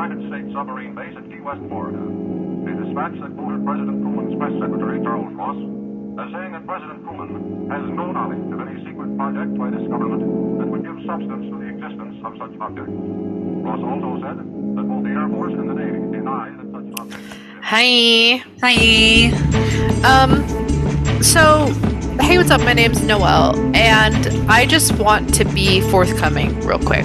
United States submarine base at Key West, Florida. A dispatch that quoted President Truman's press secretary, Charles Ross, as saying that President Truman has no knowledge of any secret project by this government that would give substance to the existence of such objects. Ross also said that both the Air Force and the Navy deny that such objects exist. Hi. So, hey, what's up? My name's Noelle, and I just want to be forthcoming real quick.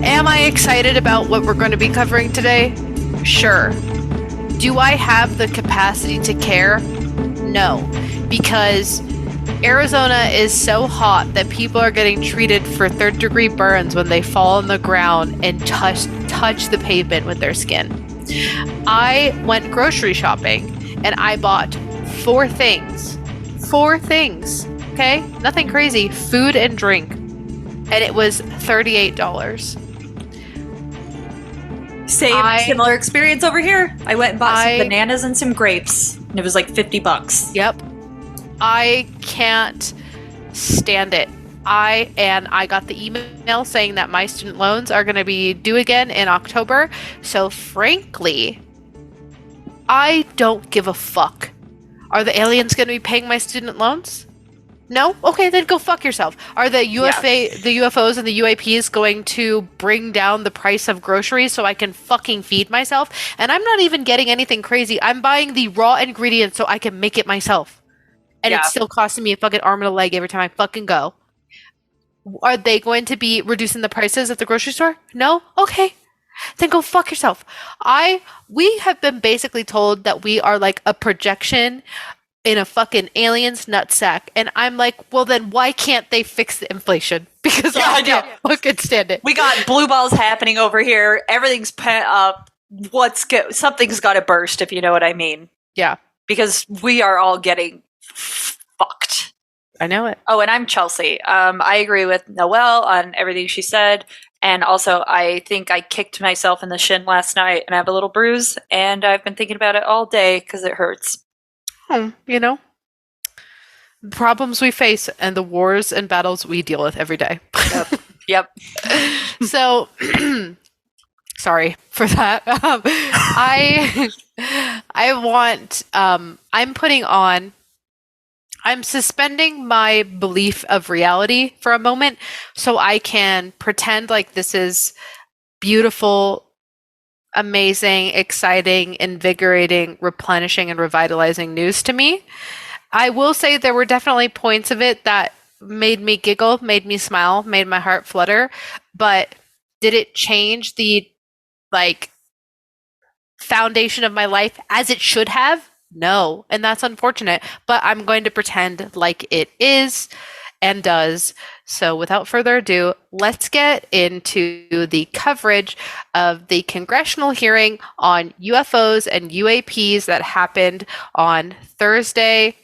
Am I excited about what we're going to be covering today? Sure. Do I have the capacity to care? No, because Arizona is so hot that people are getting treated for third-degree burns when they fall on the ground and touch the pavement with their skin. I went grocery shopping, and I bought 4 things. 4 things, okay? Nothing crazy. Food and drink. And it was $38. Similar experience over here. I went and bought some bananas and some grapes, and it was like $50. Yep. I can't stand it. I got the email saying that my student loans are going to be due again in October. So frankly, I don't give a fuck. Are the aliens going to be paying my student loans? No? Okay, then go fuck yourself. Are the UFOs and the UAPs going to bring down the price of groceries so I can fucking feed myself? And I'm not even getting anything crazy. I'm buying the raw ingredients so I can make it myself. And it's still costing me a fucking arm and a leg every time I fucking go. Are they going to be reducing the prices at the grocery store? No? Okay. Then go fuck yourself. We have been basically told that we are like a projection in a fucking alien's nutsack. And I'm like, well then why can't they fix the inflation? Because I can't fucking stand it. We got blue balls happening over here. Everything's pent up. Something's got to burst, if you know what I mean. Yeah. Because we are all getting fucked. I know it. Oh, and I'm Chelsea. I agree with Noelle on everything she said. And also, I think I kicked myself in the shin last night and I have a little bruise. And I've been thinking about it all day because it hurts. You know, problems we face and the wars and battles we deal with every day. Yep. So, sorry for that. I'm suspending my belief of reality for a moment so I can pretend like this is beautiful, amazing, exciting, invigorating, replenishing, and revitalizing news to me. I will say there were definitely points of it that made me giggle, made me smile, made my heart flutter, but did it change the foundation of my life as it should have? No, and that's unfortunate, but I'm going to pretend like it is and does. So without further ado, let's get into the coverage of the congressional hearing on UFOs and UAPs that happened on Wednesday,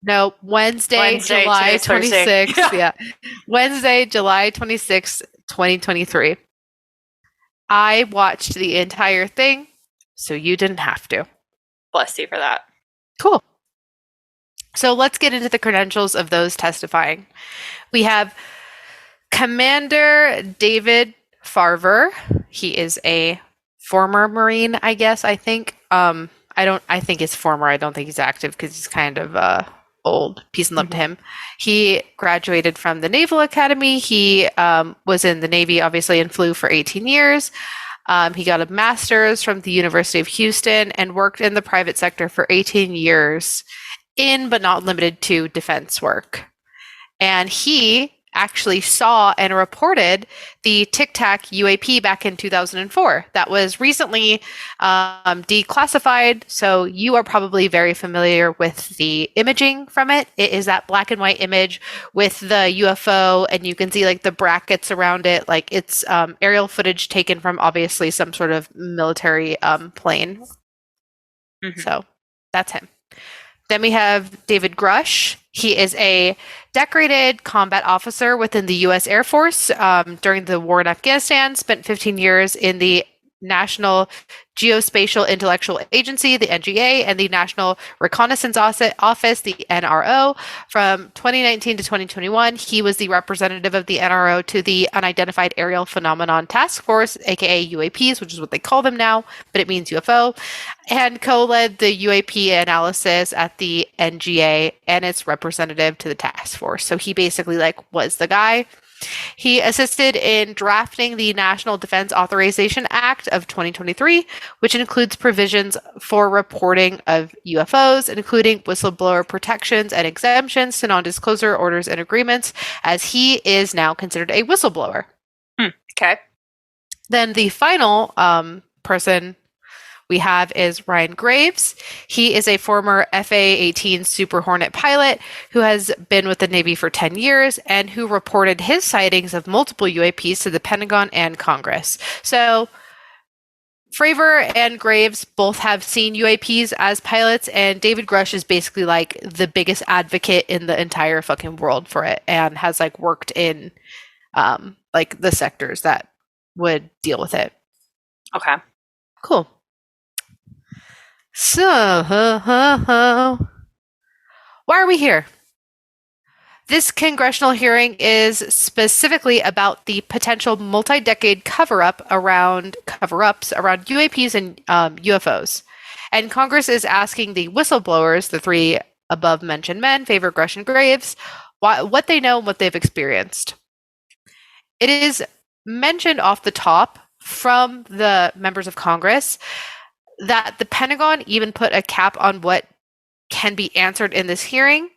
July 26th. Yeah. Wednesday, July 26th, 2023. I watched the entire thing, so you didn't have to. Bless you for that. Cool. So let's get into the credentials of those testifying. We have Commander David Fravor. He is a former Marine, I guess. I think. I think it's former. I don't think he's active because he's kind of old. Peace and love to him. He graduated from the Naval Academy. He was in the Navy, obviously, and flew for 18 years. He got a master's from the University of Houston and worked in the private sector for 18 years but not limited to defense work. And he actually saw and reported the Tic Tac UAP back in 2004. That was recently declassified, so you are probably very familiar with the imaging from it. It is that black and white image with the UFO, and you can see like the brackets around it. Like it's aerial footage taken from obviously some sort of military plane. So that's him. Then we have David Grusch. He is a decorated combat officer within the U.S. Air Force during the war in Afghanistan, spent 15 years in the National Geospatial Intellectual Agency, the NGA, and the National Reconnaissance Office, the NRO. From 2019 to 2021, he was the representative of the NRO to the Unidentified Aerial Phenomenon Task Force, aka UAPs, which is what they call them now, but it means UFO, and co-led the UAP analysis at the NGA and its representative to the task force. So he basically was the guy. He assisted in drafting the National Defense Authorization Act of 2023, which includes provisions for reporting of UFOs, including whistleblower protections and exemptions to non-disclosure orders and agreements, as he is now considered a whistleblower. Okay. Then the final person we have is Ryan Graves. He is a former FA-18 Super Hornet pilot who has been with the Navy for 10 years and who reported his sightings of multiple UAPs to the Pentagon and Congress. So Fravor and Graves both have seen UAPs as pilots, and David Grusch is basically the biggest advocate in the entire fucking world for it and has worked in the sectors that would deal with it. Okay. Cool. So, why are we here? This congressional hearing is specifically about the potential multi-decade cover-ups around UAPs and UFOs. And Congress is asking the whistleblowers, the three above-mentioned men, Fravor, Grusch, and Graves, what they know and what they've experienced. It is mentioned off the top from the members of Congress that the Pentagon even put a cap on what can be answered in this hearing,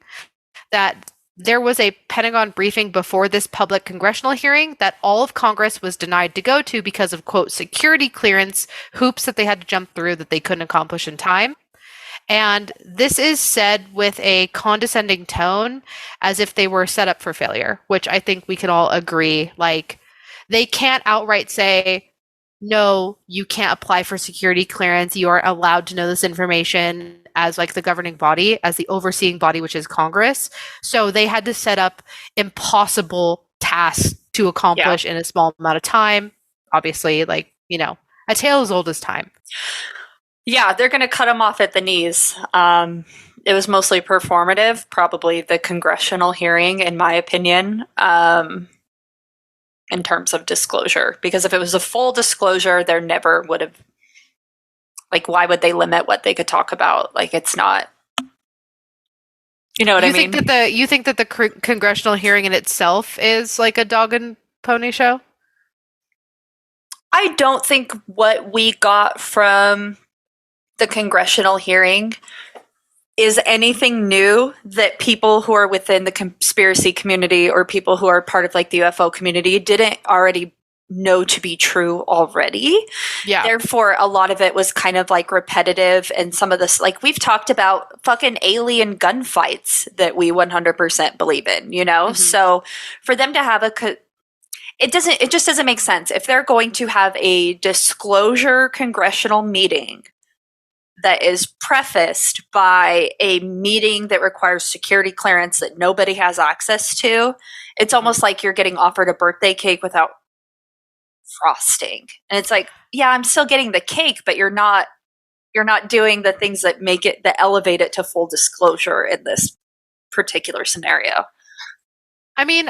that there was a Pentagon briefing before this public congressional hearing that all of Congress was denied to go to because of, quote, security clearance hoops that they had to jump through that they couldn't accomplish in time. And this is said with a condescending tone as if they were set up for failure, which I think we can all agree. They can't outright say, no, you can't apply for security clearance. You are allowed to know this information as the governing body, as the overseeing body, which is Congress. So they had to set up impossible tasks to accomplish in a small amount of time. Obviously, a tale as old as time. Yeah, they're going to cut them off at the knees. It was mostly performative, probably the congressional hearing, in my opinion. In terms of disclosure, because if it was a full disclosure, there never would have, why would they limit what they could talk about? It's not, you know what I mean? You think that the congressional hearing in itself is a dog and pony show? I don't think what we got from the congressional hearing is anything new that people who are within the conspiracy community or people who are part of the UFO community didn't already know to be true already. Yeah. Therefore, a lot of it was kind of repetitive, and some of this, we've talked about fucking alien gunfights that we 100% believe in, Mm-hmm. So for them to have it just doesn't make sense. If they're going to have a disclosure congressional meeting that is prefaced by a meeting that requires security clearance that nobody has access to, it's almost like you're getting offered a birthday cake without frosting. And it's yeah, I'm still getting the cake, but you're not doing the things that elevate it to full disclosure in this particular scenario. I mean,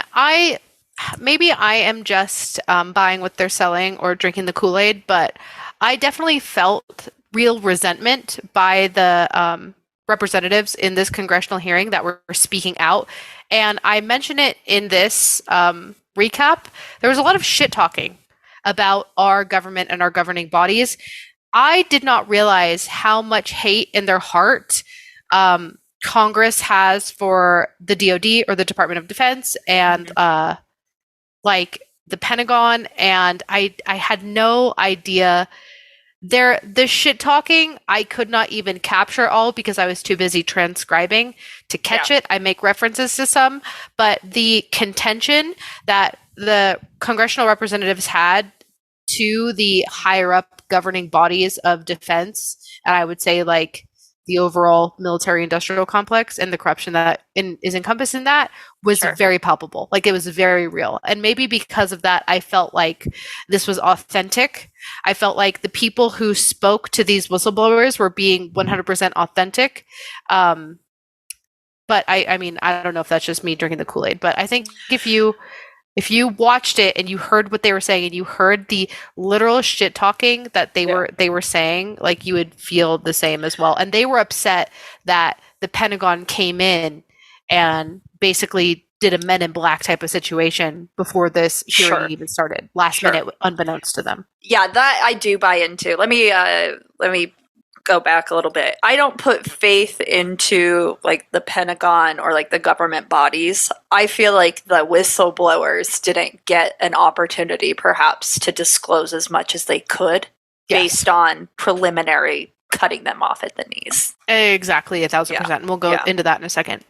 maybe I am just buying what they're selling or drinking the Kool-Aid, but I definitely felt real resentment by the representatives in this congressional hearing that were speaking out. And I mentioned it in this recap. There was a lot of shit talking about our government and our governing bodies. I did not realize how much hate in their heart Congress has for the DoD or the Department of Defense and the Pentagon. And I had no idea. The shit talking, I could not even capture all because I was too busy transcribing to catch it. I make references to some, but the contention that the congressional representatives had to the higher up governing bodies of defense, and I would say the overall military industrial complex and the corruption that is encompassed in that was Sure. very palpable. Like it was very real. And maybe because of that, I felt like this was authentic. I felt like the people who spoke to these whistleblowers were being 100% authentic. But I mean, I don't know if that's just me drinking the Kool-Aid, but I think if you watched it and you heard what they were saying and you heard the literal shit talking that they were saying, like you would feel the same as well. And they were upset that the Pentagon came in and basically did a Men in Black type of situation before this hearing even started, last minute, unbeknownst to them. Yeah, that I do buy into. Let me go back a little bit. I don't put faith into like the Pentagon or like the government bodies. I feel like the whistleblowers didn't get an opportunity perhaps to disclose as much as they could based on preliminary cutting them off at the knees. Exactly, 1,000%. And we'll go into that in a second.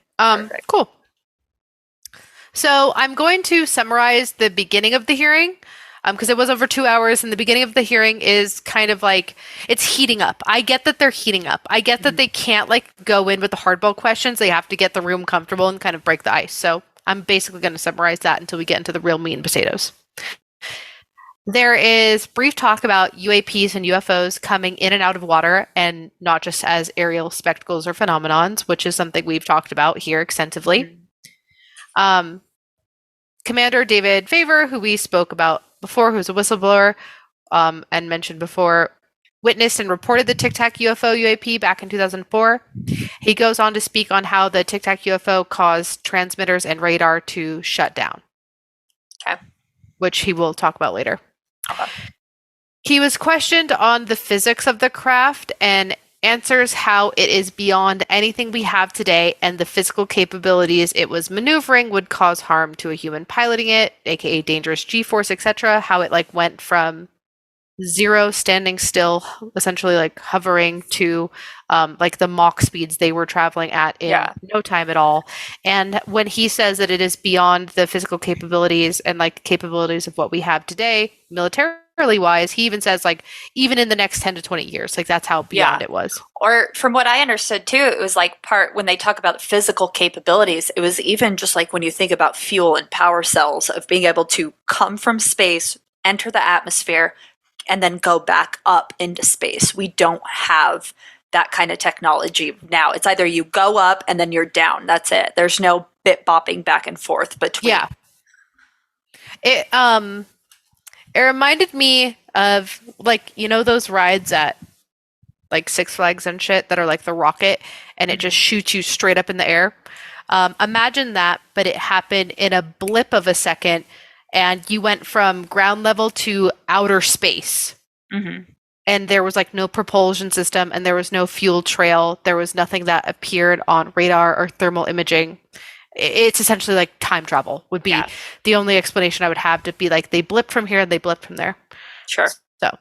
Cool. So I'm going to summarize the beginning of the hearing because it was over 2 hours, and the beginning of the hearing is kind of like it's heating up. I get that they're heating up. I get that they can't like go in with the hardball questions. They have to get the room comfortable and kind of break the ice. So I'm basically going to summarize that until we get into the real meat and potatoes. There is brief talk about UAPs and UFOs coming in and out of water, and not just as aerial spectacles or phenomenons, which is something we've talked about here extensively. Commander David Fravor, who we spoke about before, who's a whistleblower and mentioned before, witnessed and reported the Tic Tac UFO UAP back in 2004. He goes on to speak on how the Tic Tac UFO caused transmitters and radar to shut down, which he will talk about later. He was questioned on the physics of the craft and answers how it is beyond anything we have today, and the physical capabilities it was maneuvering would cause harm to a human piloting it, aka dangerous G-force, etc. How it like went from zero, standing still, essentially like hovering, to like the Mach speeds they were traveling at in no time at all. And when he says that it is beyond the physical capabilities and like capabilities of what we have today, militarily wise, he even says like even in the next 10 to 20 years, like that's how beyond it was. Or from what I understood too, it was like when they talk about physical capabilities, it was even just like when you think about fuel and power cells of being able to come from space, enter the atmosphere, and then go back up into space. We don't have that kind of technology now. It's either you go up and then you're down. That's it. There's no bit bopping back and forth between. Yeah. It reminded me of like, you know, those rides at like Six Flags and shit that are like the rocket and it just shoots you straight up in the air. Imagine that, but it happened in a blip of a second and you went from ground level to outer space. And there was like no propulsion system and there was no fuel trail. There was nothing that appeared on radar or thermal imaging. It's essentially like time travel would be the only explanation I would have, to be like they blipped from here and they blipped from there. Sure. So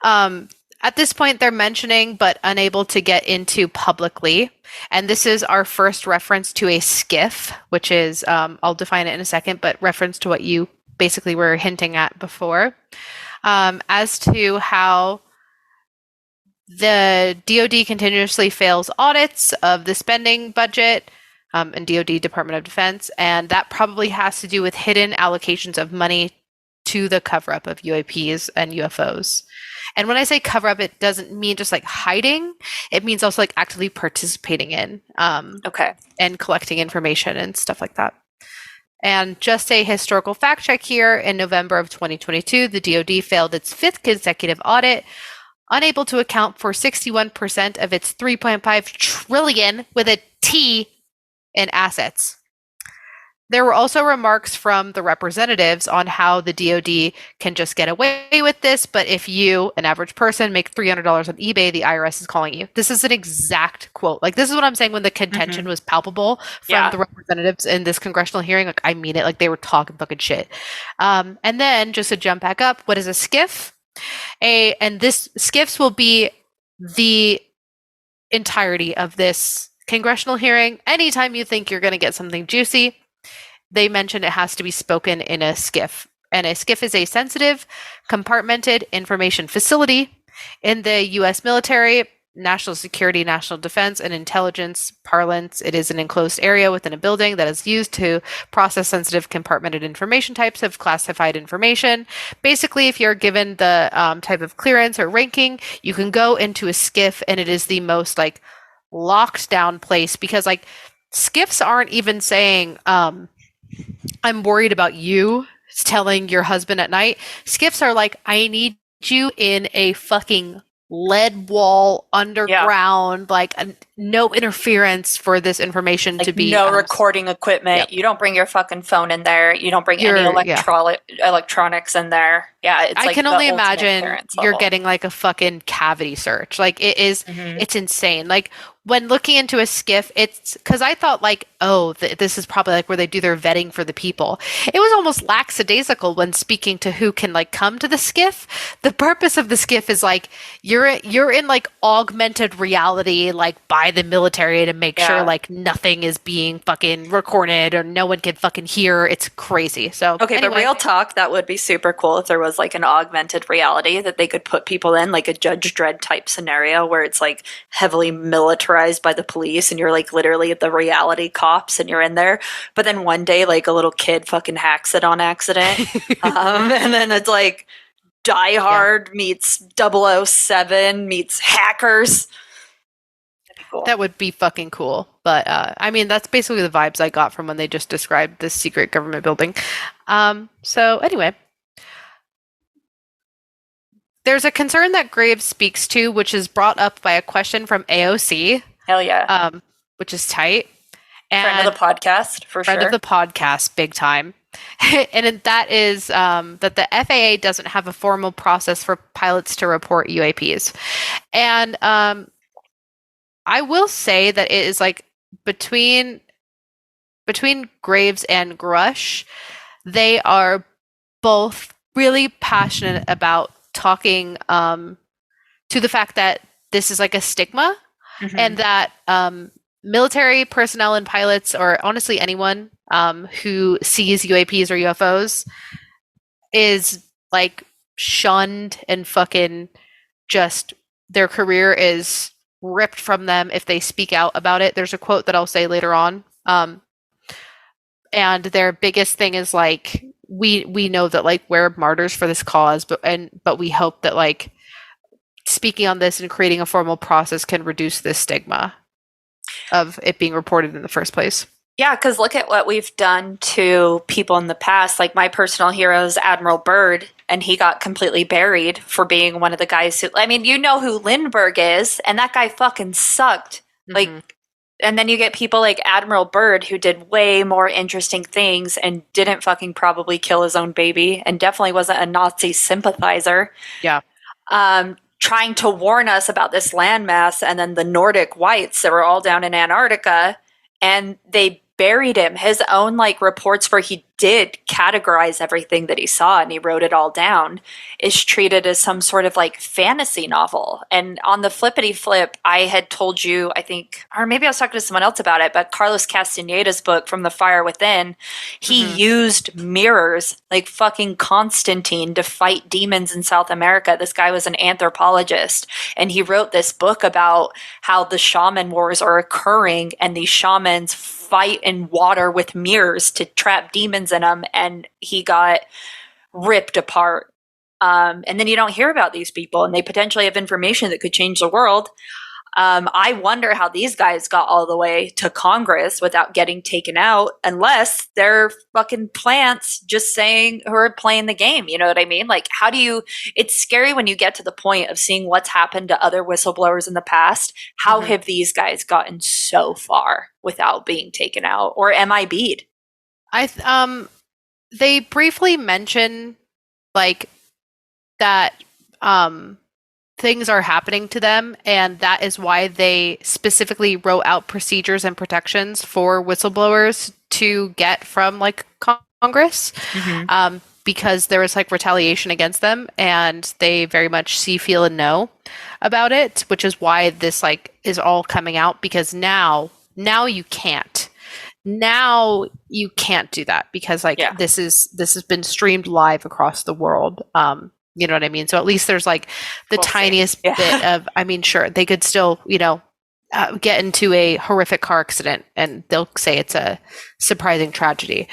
at this point they're mentioning but unable to get into publicly, and this is our first reference to a skiff, which is I'll define it in a second, but reference to what you basically were hinting at before, as to how the DoD continuously fails audits of the spending budget and DoD, Department of Defense, and that probably has to do with hidden allocations of money to the cover-up of UAPs and UFOs. And when I say cover-up, it doesn't mean just like hiding. It means also like actively participating in and collecting information and stuff like that. And just a historical fact check here, in November of 2022, the DoD failed its 5th consecutive audit, unable to account for 61% of its $3.5 trillion with a T in assets. There were also remarks from the representatives on how the DoD can just get away with this, but if you, an average person, make $300 on eBay, the IRS is calling you. This is an exact quote. Like, this is what I'm saying when the contention was palpable from the representatives in this congressional hearing. Like, I mean it. Like, they were talking fucking shit. And then, just to jump back up, what is a skiff? And this skiffs will be the entirety of this congressional hearing. Anytime you think you're going to get something juicy, they mention it has to be spoken in a skiff. And a skiff is a sensitive, compartmented information facility in the U.S. military. national security, national defense, and intelligence parlance, it is an enclosed area within a building that is used to process sensitive compartmented information types of classified information. Basically, if you're given the type of clearance or ranking, you can go into a skiff, and it is the most like locked down place because like skiffs aren't even saying, I'm worried about you telling your husband at night. Skiffs are like, I need you in a fucking lead wall underground, like no interference for this information Like to be no recording equipment. Yep. You don't bring your fucking phone in there. You don't bring any electronics in there. Yeah, it's I like can the only ultimate imagine clearance you're level. getting like a fucking cavity search. Like it is, it's insane. Like when looking into a skiff, it's because I thought like, oh, this is probably like where they do their vetting for the people. It was almost lackadaisical when speaking to who can like come to the skiff. The purpose of the skiff is like you're in like augmented reality, like by the military to make sure like nothing is being fucking recorded or no one can fucking hear. It's crazy. So Okay, anyway. but real talk, that would be super cool if there was like an augmented reality that they could put people in, like a Judge Dredd type scenario where it's like heavily militarized by the police and you're like literally the reality cops and you're in there. But then one day, like a little kid fucking hacks it on accident. And then it's like Die Hard meets 007 meets hackers. Cool. That would be fucking cool. But I mean, that's basically the vibes I got from when they just described this secret government building. So anyway, there's a concern that Graves speaks to, which is brought up by a question from AOC. Hell yeah. Which is tight. And friend of the podcast, for sure. Friend of the podcast, big time. And that is that the FAA doesn't have a formal process for pilots to report UAPs. And I will say that it is like between Graves and Grusch, they are both really passionate about talking to the fact that this is like a stigma and that military personnel and pilots, or honestly anyone who sees UAPs or UFOs, is like shunned and fucking just their career is ripped from them if they speak out about it. There's a quote that I'll say later on. And their biggest thing is like, we know that like we're martyrs for this cause, but we hope that like speaking on this and creating a formal process can reduce this stigma of it being reported in the first place. Yeah, because look at what we've done to people in the past. Like my personal hero is Admiral Byrd, and he got completely buried for being one of the guys who, I mean, you know who Lindbergh is, and that guy fucking sucked. Like, and then you get people like Admiral Byrd who did way more interesting things and didn't fucking probably kill his own baby and definitely wasn't a Nazi sympathizer. Yeah. Trying to warn us about this landmass, and then the Nordic whites that were all down in Antarctica, and they buried him. His own like reports where he did categorize everything that he saw and he wrote it all down is treated as some sort of like fantasy novel. And on the flippity flip, I had told you, I think, or maybe I was talking to someone else about it, but Carlos Castaneda's book From the Fire Within, he used mirrors like fucking Constantine to fight demons in South America. This guy was an anthropologist, and he wrote this book about how the shaman wars are occurring and these shamans fight in water with mirrors to trap demons in them, and he got ripped apart. And then you don't hear about these people, and they potentially have information that could change the world. I wonder how these guys got all the way to Congress without getting taken out, unless they're fucking plants just saying who are playing the game. You know what I mean? Like, how do you, it's scary when you get to the point of seeing what's happened to other whistleblowers in the past. How have these guys gotten so far without being taken out or MIB'd? They briefly mention like that, things are happening to them, and that is why they specifically wrote out procedures and protections for whistleblowers to get from like Congress, because there was like retaliation against them, and they very much see, feel, and know about it, which is why this like is all coming out, because now you can't. Now you can't do that because like this has been streamed live across the world. You know what I mean? So at least there's like the We'll see. tiniest Yeah. bit of, I mean, sure, they could still, get into a horrific car accident and they'll say it's a surprising tragedy.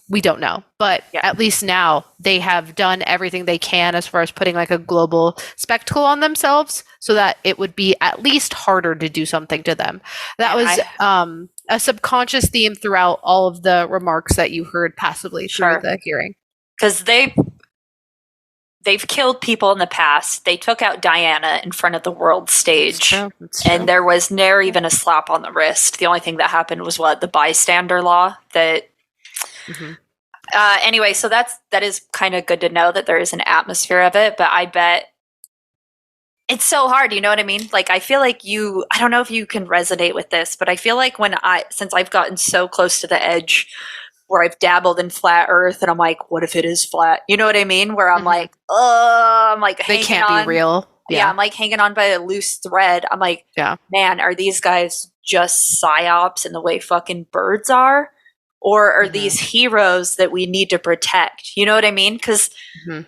We don't know, but Yeah. at least now they have done everything they can as far as putting like a global spectacle on themselves so that it would be at least harder to do something to them. That was a subconscious theme throughout all of the remarks that you heard passively Sure. through the hearing. Because they've killed people in the past. They took out Diana in front of the world stage. That's true. And there was never even a slap on the wrist. The only thing that happened was the bystander law that anyway, so that is kind of good to know that there is an atmosphere of it, but I bet it's so hard, you know what I mean? Like, I feel like I don't know if you can resonate with this, but I feel like since I've gotten so close to the edge where I've dabbled in flat earth and I'm like, what if it is flat? You know what I mean? Where I'm like, I'm like, they can't be real. Yeah, I'm like hanging on by a loose thread. I'm like, man, are these guys just psyops in the way fucking birds are? Or are these heroes that we need to protect? You know what I mean? Because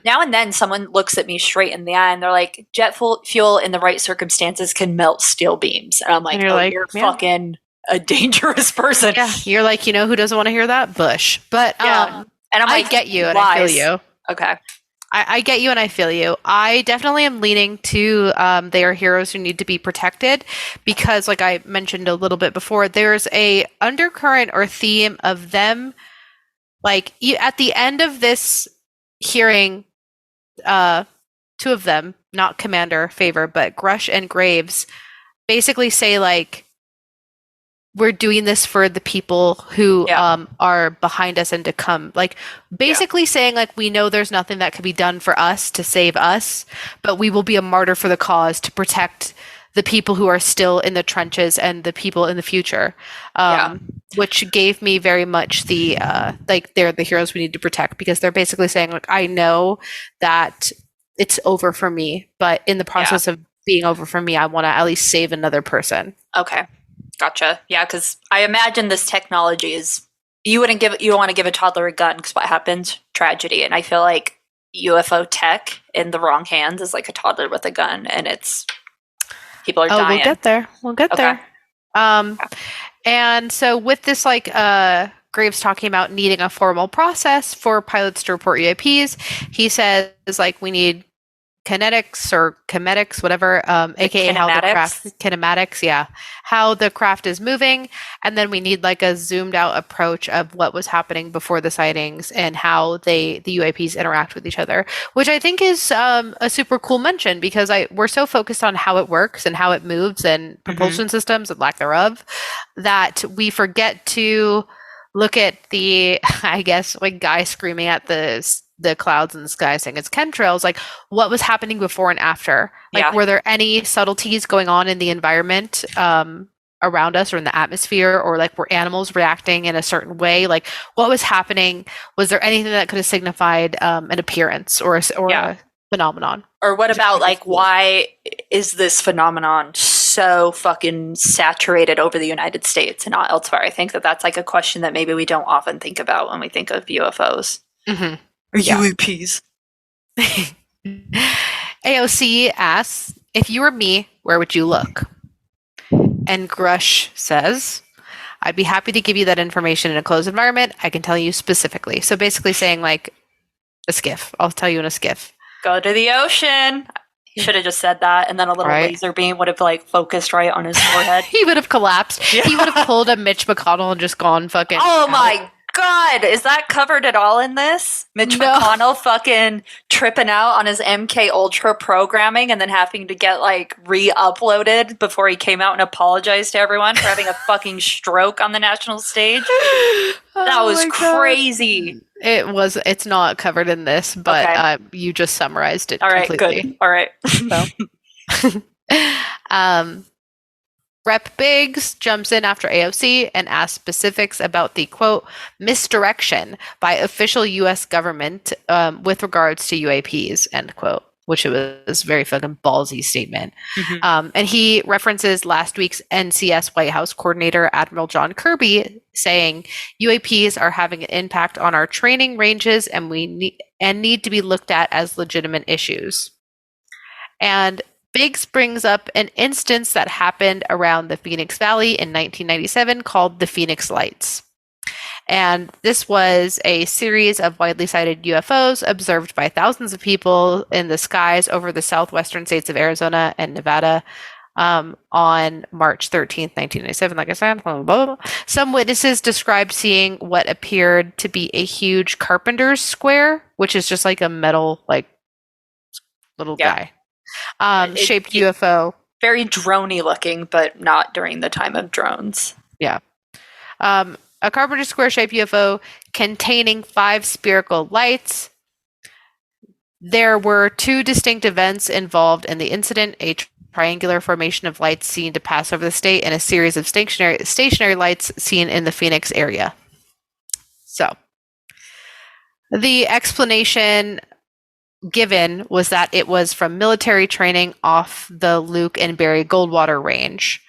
now and then someone looks at me straight in the eye and they're like, jet fuel in the right circumstances can melt steel beams. And I'm like, you're fucking a dangerous person. Yeah, you're like, who doesn't want to hear that? Bush. But and I'm like, I get you and I feel you. Okay. I get you and I feel you. I definitely am leaning to they are heroes who need to be protected because, like I mentioned a little bit before, there's a undercurrent or theme of them. Like at the end of this hearing, two of them, not Commander Fravor, but Grusch and Graves, basically say like, we're doing this for the people who are behind us and to come. Like basically saying like, we know there's nothing that could be done for us to save us, but we will be a martyr for the cause to protect the people who are still in the trenches and the people in the future. Which gave me very much the, like they're the heroes we need to protect because they're basically saying like, I know that it's over for me, but in the process of being over for me, I want to at least save another person. Okay. Gotcha. Yeah, because I imagine this technology is you don't want to give a toddler a gun because what happens? Tragedy. And I feel like UFO tech in the wrong hands is like a toddler with a gun, and people are dying. We'll get there. And so with this, like Graves talking about needing a formal process for pilots to report UAPs, he says like we need kinetics or chemetics, whatever, aka how the craft kinematics, how the craft is moving, and then we need like a zoomed out approach of what was happening before the sightings and how the UAPs interact with each other, which I think is a super cool mention because we're so focused on how it works and how it moves and propulsion systems and lack thereof that we forget to look at the, I guess, like guy screaming at the clouds in the sky saying it's chemtrails, like what was happening before and after? Like were there any subtleties going on in the environment around us or in the atmosphere, or like were animals reacting in a certain way? Like what was happening? Was there anything that could have signified an appearance or a phenomenon? Or what about like why is this phenomenon so fucking saturated over the United States and not elsewhere? I think that's like a question that maybe we don't often think about when we think of UFOs. Or UAPs. AOC asks, if you were me, where would you look? And Grusch says, I'd be happy to give you that information in a closed environment. I can tell you specifically. So basically saying like a skiff. I'll tell you in a skiff. Go to the ocean. He should have just said that, and then a little laser beam would have like focused right on his forehead. He would have collapsed. He would have pulled a Mitch McConnell and just gone fucking my God, is that covered at all in this? Mitch McConnell fucking tripping out on his MK Ultra programming and then having to get like re-uploaded before he came out and apologized to everyone for having a fucking stroke on the national stage. That was crazy. It's not covered in this, but you just summarized it completely. Good. All right. So. Rep Biggs jumps in after AOC and asks specifics about the, quote, misdirection by official U.S. government with regards to UAPs, end quote. which was a very fucking ballsy statement. Mhm. And he references last week's NCS White House coordinator, Admiral John Kirby, saying UAPs are having an impact on our training ranges and need to be looked at as legitimate issues. And Biggs brings up an instance that happened around the Phoenix Valley in 1997 called the Phoenix Lights. And this was a series of widely sighted UFOs observed by thousands of people in the skies over the southwestern states of Arizona and Nevada on March 13th, 1997. Like I said, blah, blah, blah. Some witnesses described seeing what appeared to be a huge carpenter's square, which is just like a metal, like, little guy, shaped UFO. Very droney looking, but not during the time of drones. Yeah. A carpenter square shaped UFO containing 5 spherical lights. There were 2 distinct events involved in the incident, a triangular formation of lights seen to pass over the state and a series of stationary lights seen in the Phoenix area. So, the explanation given was that it was from military training off the Luke and Barry Goldwater range.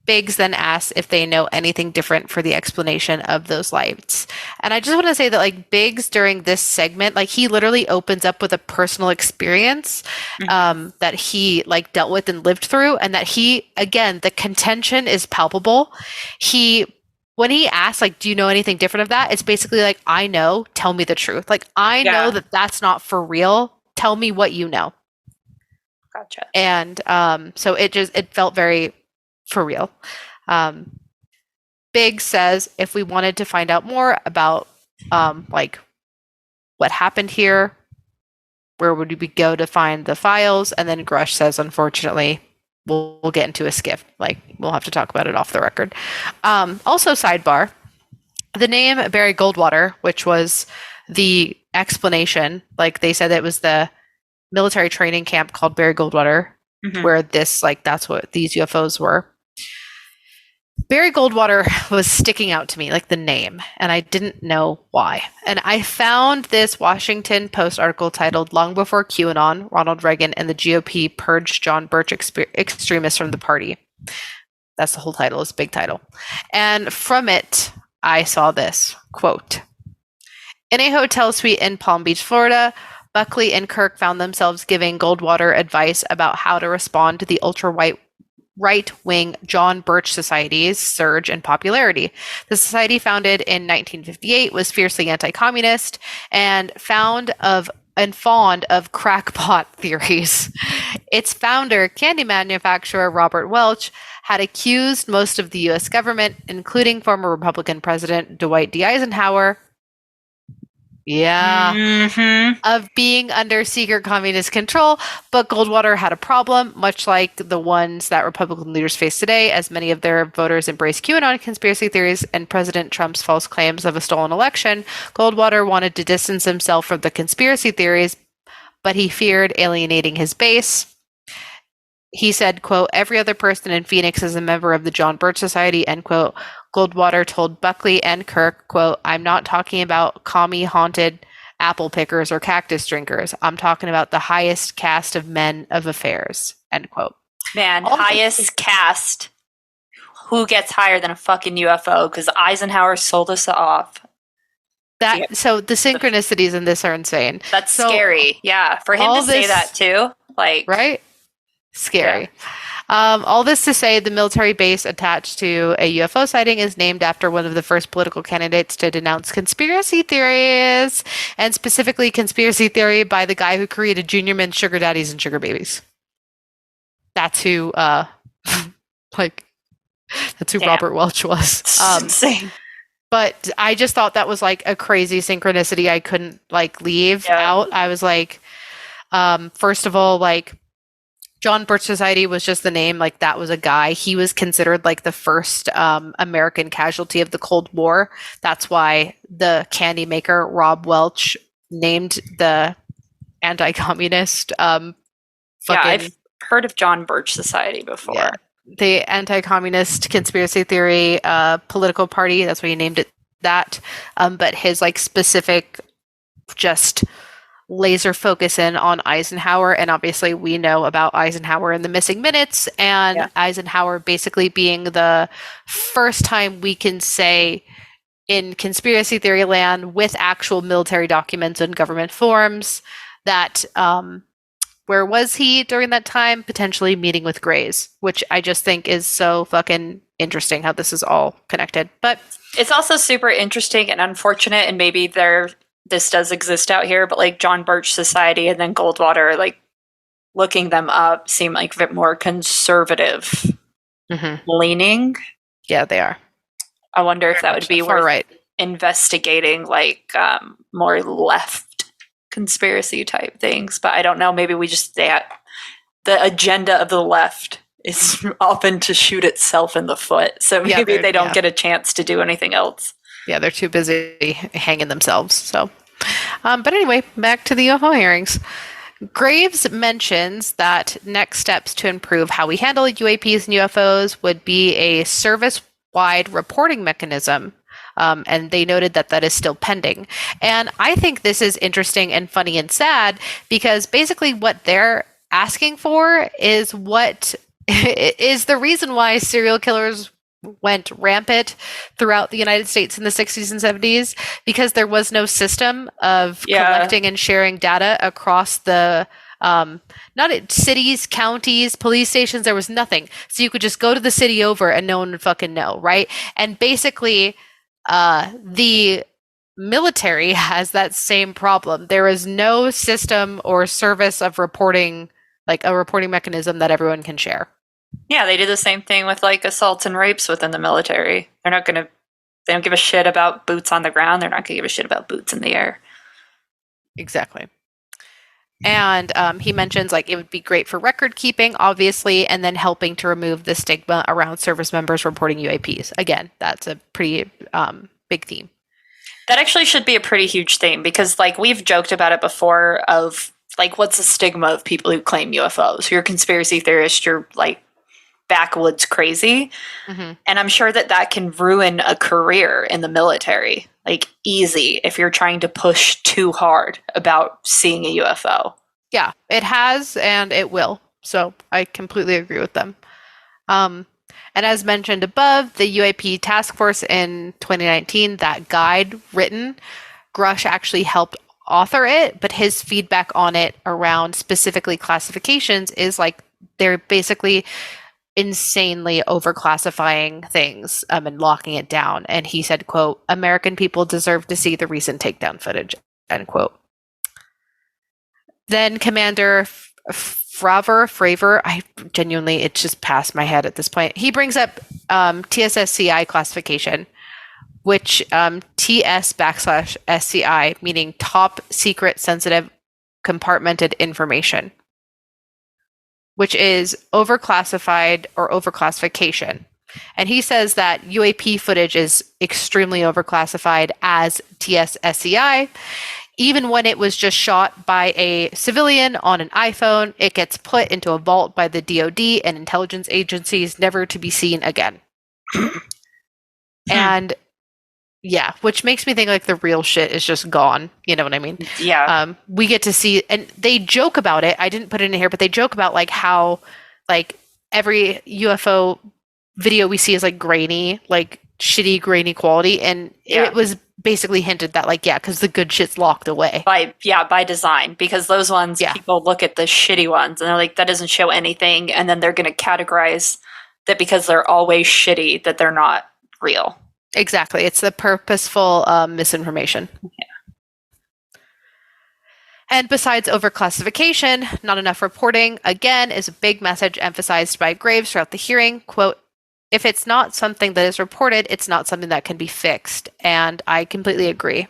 Biggs then asks if they know anything different for the explanation of those lights. And I just want to say that, like, Biggs during this segment, like, he literally opens up with a personal experience that he, like, dealt with and lived through, and that he, again, the contention is palpable. When he asks, like, do you know anything different of that? It's basically like, I know, tell me the truth. Like, I know that that's not for real. Tell me what you know. Gotcha. And so it felt very for real. Biggs says if we wanted to find out more about like what happened here, where would we go to find the files? And then Grusch says, unfortunately, we'll get into a skiff. Like, we'll have to talk about it off the record. Also, sidebar, the name Barry Goldwater, which was the explanation, like they said it was the military training camp called Barry Goldwater, where that's what these UFOs were. Barry Goldwater was sticking out to me, like the name, and I didn't know why. And I found this Washington Post article titled "Long Before QAnon, Ronald Reagan and the GOP Purged John Birch Extremists from the Party." That's the whole title, it's a big title. And from it, I saw this, quote, "In a hotel suite in Palm Beach, Florida, Buckley and Kirk found themselves giving Goldwater advice about how to respond to the right-wing John Birch Society's surge in popularity. The society, founded in 1958, was fiercely anti-communist and fond of crackpot theories. Its founder, candy manufacturer Robert Welch, had accused most of the U.S. government, including former Republican President Dwight D. Eisenhower, of being under secret communist control, but Goldwater had a problem, much like the ones that Republican leaders face today, as many of their voters embrace QAnon conspiracy theories and President Trump's false claims of a stolen election. Goldwater wanted to distance himself from the conspiracy theories, but he feared alienating his base. He said, quote, "Every other person in Phoenix is a member of the John Birch Society," end quote. Goldwater told Buckley and Kirk, quote, "I'm not talking about commie-haunted apple pickers or cactus drinkers. I'm talking about the highest caste of men of affairs," end quote. Man, highest caste. Who gets higher than a fucking UFO? Because Eisenhower sold us off. So the synchronicities in this are insane. That's scary. Yeah, for him to say that too, like, right? Scary. Yeah. All this to say, the military base attached to a UFO sighting is named after one of the first political candidates to denounce conspiracy theories, and specifically conspiracy theory by the guy who created Junior Mints, Sugar Daddies, and Sugar Babies. That's who, Robert Welch was. Insane. But I just thought that was like a crazy synchronicity I couldn't like leave out. I was like, first of all, like, John Birch Society was just the name, like that was a guy. He was considered like the first American casualty of the Cold War. That's why the candy maker Rob Welch named the anti-communist I've heard of John Birch Society before. Yeah. The anti-communist conspiracy theory political party, that's why he named it that. But his like specific just laser focus in on Eisenhower. And obviously, we know about Eisenhower in the missing minutes, and Eisenhower basically being the first time we can say in conspiracy theory land with actual military documents and government forms that where was he during that time? Potentially meeting with Grays, which I just think is so fucking interesting how this is all connected. But it's also super interesting and unfortunate, and maybe this does exist out here, but like John Birch Society and then Goldwater, like looking them up, seem like a bit more conservative leaning. Yeah, they are. I wonder if that would be worth investigating, like more left conspiracy type things. But I don't know. Maybe we just the agenda of the left is often to shoot itself in the foot. So maybe they don't get a chance to do anything else. Yeah, they're too busy hanging themselves. So, but anyway, back to the UFO hearings. Graves mentions that next steps to improve how we handle UAPs and UFOs would be a service-wide reporting mechanism. And they noted that that is still pending. And I think this is interesting and funny and sad because basically what they're asking for is what is the reason why serial killers went rampant throughout the United States in the 60s and 70s, because there was no system of collecting and sharing data across the not cities, counties, police stations. There was nothing. So you could just go to the city over and no one would fucking know, right? And basically the military has that same problem. There is no system or service of reporting, like a reporting mechanism that everyone can share. Yeah, they do the same thing with like assaults and rapes within the military. They don't give a shit about boots on the ground. They're not going to give a shit about boots in the air. Exactly. And he mentions like it would be great for record keeping, obviously, and then helping to remove the stigma around service members reporting UAPs. Again, that's a pretty big theme. That actually should be a pretty huge theme because like we've joked about it before of like what's the stigma of people who claim UFOs? You're a conspiracy theorist, you're like backwoods crazy. And I'm sure that can ruin a career in the military. Like easy if you're trying to push too hard about seeing a UFO. Yeah, it has and it will. So I completely agree with them. And as mentioned above, the UAP task force in 2019, that guide written, Grusch actually helped author it, but his feedback on it around specifically classifications is like they're basically insanely overclassifying things and locking it down. And he said, quote, "American people deserve to see the recent takedown footage," end quote. Then Commander Fravor, I genuinely, it's just past my head at this point. He brings up TSSCI classification, which TS/SCI, meaning top secret sensitive compartmented information, which is overclassified or overclassification. And he says that UAP footage is extremely overclassified as TSSCI. Even when it was just shot by a civilian on an iPhone, it gets put into a vault by the DoD and intelligence agencies, never to be seen again. And yeah, which makes me think like the real shit is just gone. You know what I mean? Yeah. We get to see, and they joke about it. I didn't put it in here, but they joke about like how like every UFO video we see is like grainy, like shitty grainy quality. And it was basically hinted that like, yeah, because the good shit's locked away. By design, because those ones, people look at the shitty ones and they're like, that doesn't show anything. And then they're going to categorize that because they're always shitty, that they're not real. Exactly. It's the purposeful misinformation. Yeah. And besides overclassification, not enough reporting, again, is a big message emphasized by Graves throughout the hearing. Quote, "If it's not something that is reported, it's not something that can be fixed." And I completely agree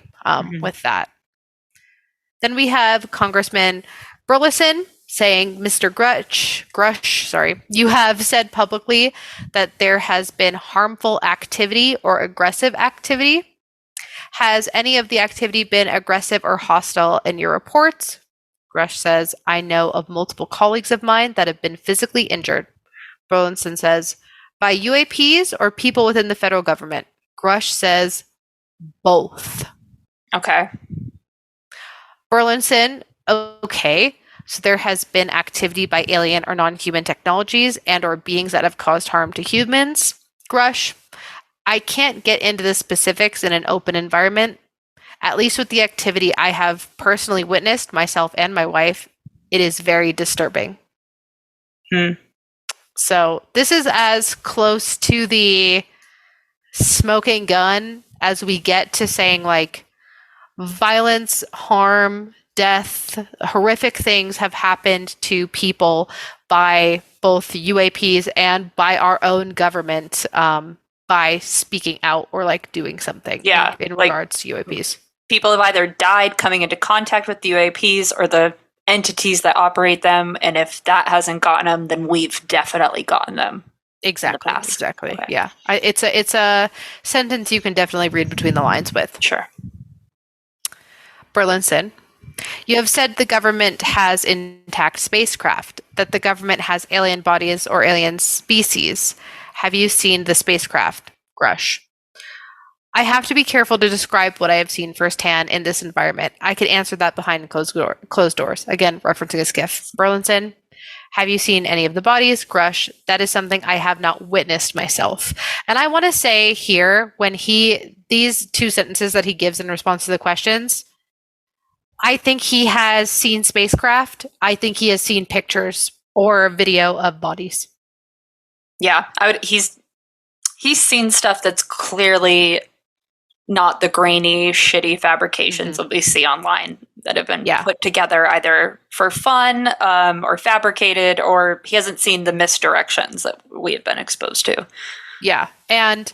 with that. Then we have Congressman Burleson saying, "Mr. Grusch, you have said publicly that there has been harmful activity or aggressive activity. Has any of the activity been aggressive or hostile in your reports?" Grusch says, "I know of multiple colleagues of mine that have been physically injured." Burleson says, "By UAPs or people within the federal government?" Grusch says, "Both." Okay. Burlinson, okay. So there has been activity by alien or non-human technologies and or beings that have caused harm to humans. Grusch, I can't get into the specifics in an open environment. At least with the activity I have personally witnessed, myself and my wife, it is very disturbing. So this is as close to the smoking gun as we get to saying like violence, harm, death, horrific things have happened to people by both UAPs and by our own government by speaking out or like doing something in like, regards to UAPs. People have either died coming into contact with the UAPs or the entities that operate them, and if that hasn't gotten them, then we've definitely gotten them. Exactly. Okay. Yeah, it's a sentence you can definitely read between the lines with. Sure. Burlinson, you have said the government has intact spacecraft, that the government has alien bodies or alien species. Have you seen the spacecraft? Grusch. I have to be careful to describe what I have seen firsthand in this environment. I could answer that behind closed doors. Again, referencing a skiff. Burlinson, have you seen any of the bodies? Grusch, that is something I have not witnessed myself. And I want to say here, when these two sentences that he gives in response to the questions, I think he has seen spacecraft. I think he has seen pictures or video of bodies. Yeah, he's seen stuff that's clearly not the grainy, shitty fabrications that we see online that have been put together either for fun or fabricated, or he hasn't seen the misdirections that we have been exposed to. Yeah. And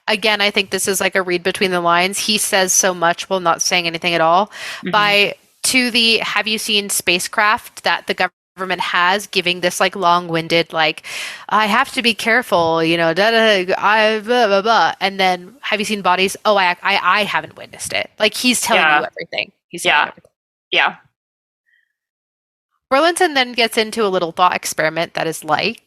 again, I think this is like a read between the lines. He says so much while not saying anything at all. Have you seen spacecraft that the government has, giving this like long-winded like I have to be careful, blah, blah, blah. And then have you seen bodies? Oh, I haven't witnessed it. Like he's telling you everything. He's telling everything. Yeah. Burlinson then gets into a little thought experiment that is like,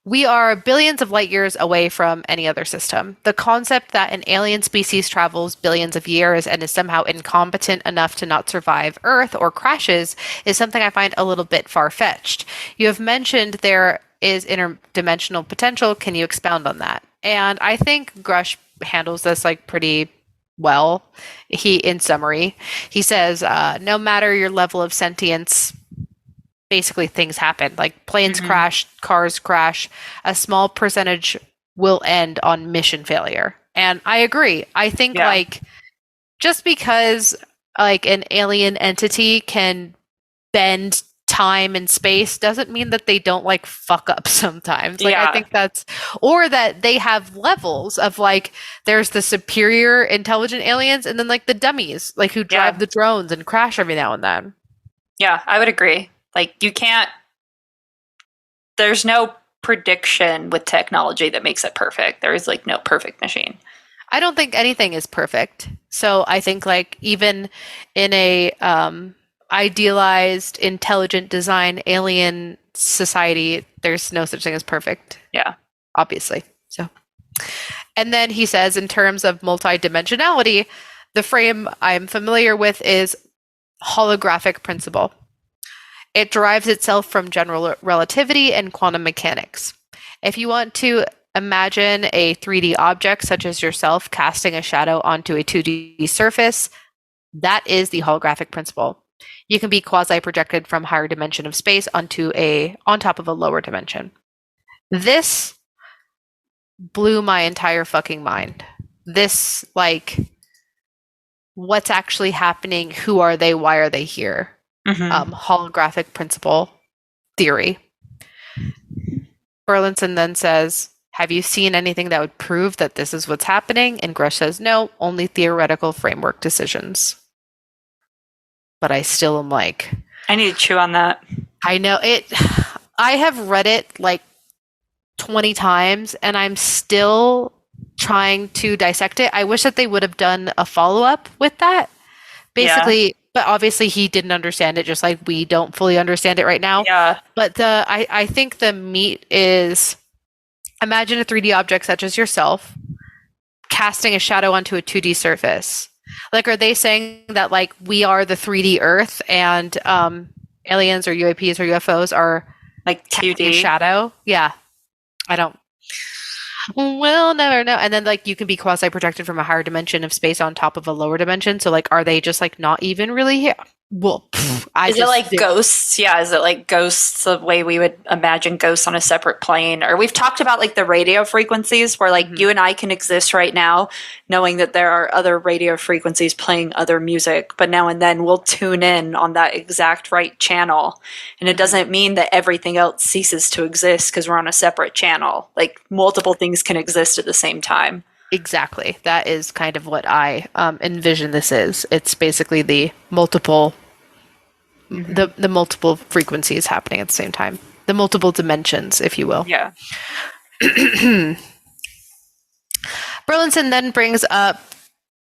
we are billions of light years away from any other system. The concept that an alien species travels billions of years and is somehow incompetent enough to not survive Earth or crashes is something I find a little bit far-fetched. You have mentioned there is interdimensional potential. Can you expound on that? And I think Grusch handles this like pretty well. In summary, he says, no matter your level of sentience, basically things happen, like planes crash, cars crash, a small percentage will end on mission failure. And I agree. I think like just because like an alien entity can bend time and space doesn't mean that they don't like fuck up sometimes. Like I think that's, or that they have levels of like there's the superior intelligent aliens and then like the dummies like who drive the drones and crash every now and then. Yeah, I would agree. Like there's no prediction with technology that makes it perfect. There is like no perfect machine. I don't think anything is perfect. So I think like even in a idealized, intelligent design alien society, there's no such thing as perfect. Yeah. Obviously. So, and then he says in terms of multidimensionality, the frame I'm familiar with is holographic principle. It derives itself from general relativity and quantum mechanics. If you want to imagine a 3D object such as yourself casting a shadow onto a 2D surface, that is the holographic principle. You can be quasi-projected from higher dimension of space on top of a lower dimension. This blew my entire fucking mind. This, like, what's actually happening? Who are they? Why are they here? Holographic principle theory. Burlinson then says, have you seen anything that would prove that this is what's happening? And Grusch says, no, only theoretical framework decisions. But I still am like, I need to chew on that. I know it. I have read it like 20 times and I'm still trying to dissect it. I wish that they would have done a follow-up with that. Basically, but obviously he didn't understand it, just like we don't fully understand it right now. Yeah. But I think the meat is, imagine a 3D object such as yourself casting a shadow onto a 2D surface. Like, are they saying that like we are the 3D Earth and aliens or UAPs or UFOs are Like casting a 2D. shadow? Yeah, I don't. We'll never know. And then like you can be quasi protected from a higher dimension of space on top of a lower dimension. So like, are they just like not even really here? Well, Is it like ghosts? Yeah, is it like ghosts the way we would imagine ghosts on a separate plane? Or we've talked about like the radio frequencies where like you and I can exist right now knowing that there are other radio frequencies playing other music, but now and then we'll tune in on that exact right channel. And it doesn't mean that everything else ceases to exist because we're on a separate channel. Like multiple things can exist at the same time. Exactly. That is kind of what I envision this is. It's basically the multiple the multiple frequencies happening at the same time. The multiple dimensions, if you will. Yeah. Burlinson then brings up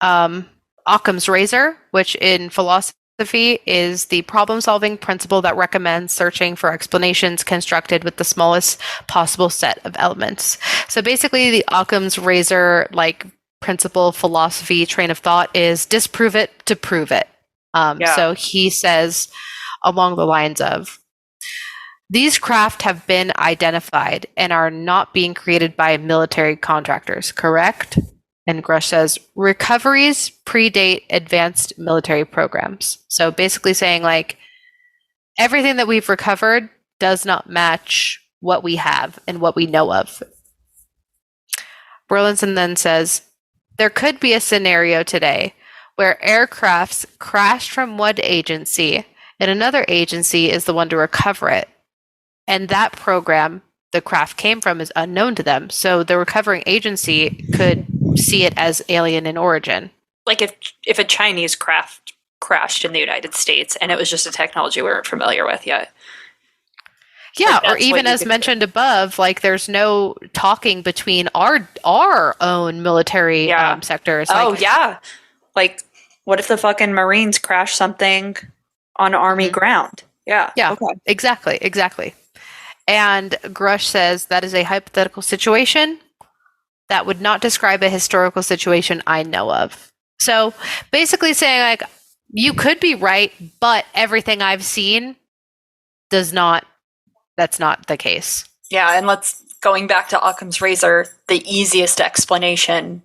Occam's razor, which in philosophy is the problem-solving principle that recommends searching for explanations constructed with the smallest possible set of elements. So basically, the Occam's razor, like principle, philosophy, train of thought is disprove it to prove it. So he says along the lines of, these craft have been identified and are not being created by military contractors, correct? And Grusch says, recoveries predate advanced military programs. So basically saying like, everything that we've recovered does not match what we have and what we know of. Burlinson then says, there could be a scenario today where aircrafts crashed from one agency and another agency is the one to recover it. And that program the craft came from is unknown to them. So the recovering agency could see it as alien in origin. Like if a Chinese craft crashed in the United States and it was just a technology we weren't familiar with yet. Yeah, or even as mentioned above, like there's no talking between our own military sectors. Oh, like, yeah. Like, what if the fucking Marines crash something on Army ground? Yeah. Yeah, okay. Exactly. And Grusch says that is a hypothetical situation that would not describe a historical situation I know of. So basically saying like, you could be right, but everything I've seen that's not the case. Yeah, and going back to Occam's razor, the easiest explanation,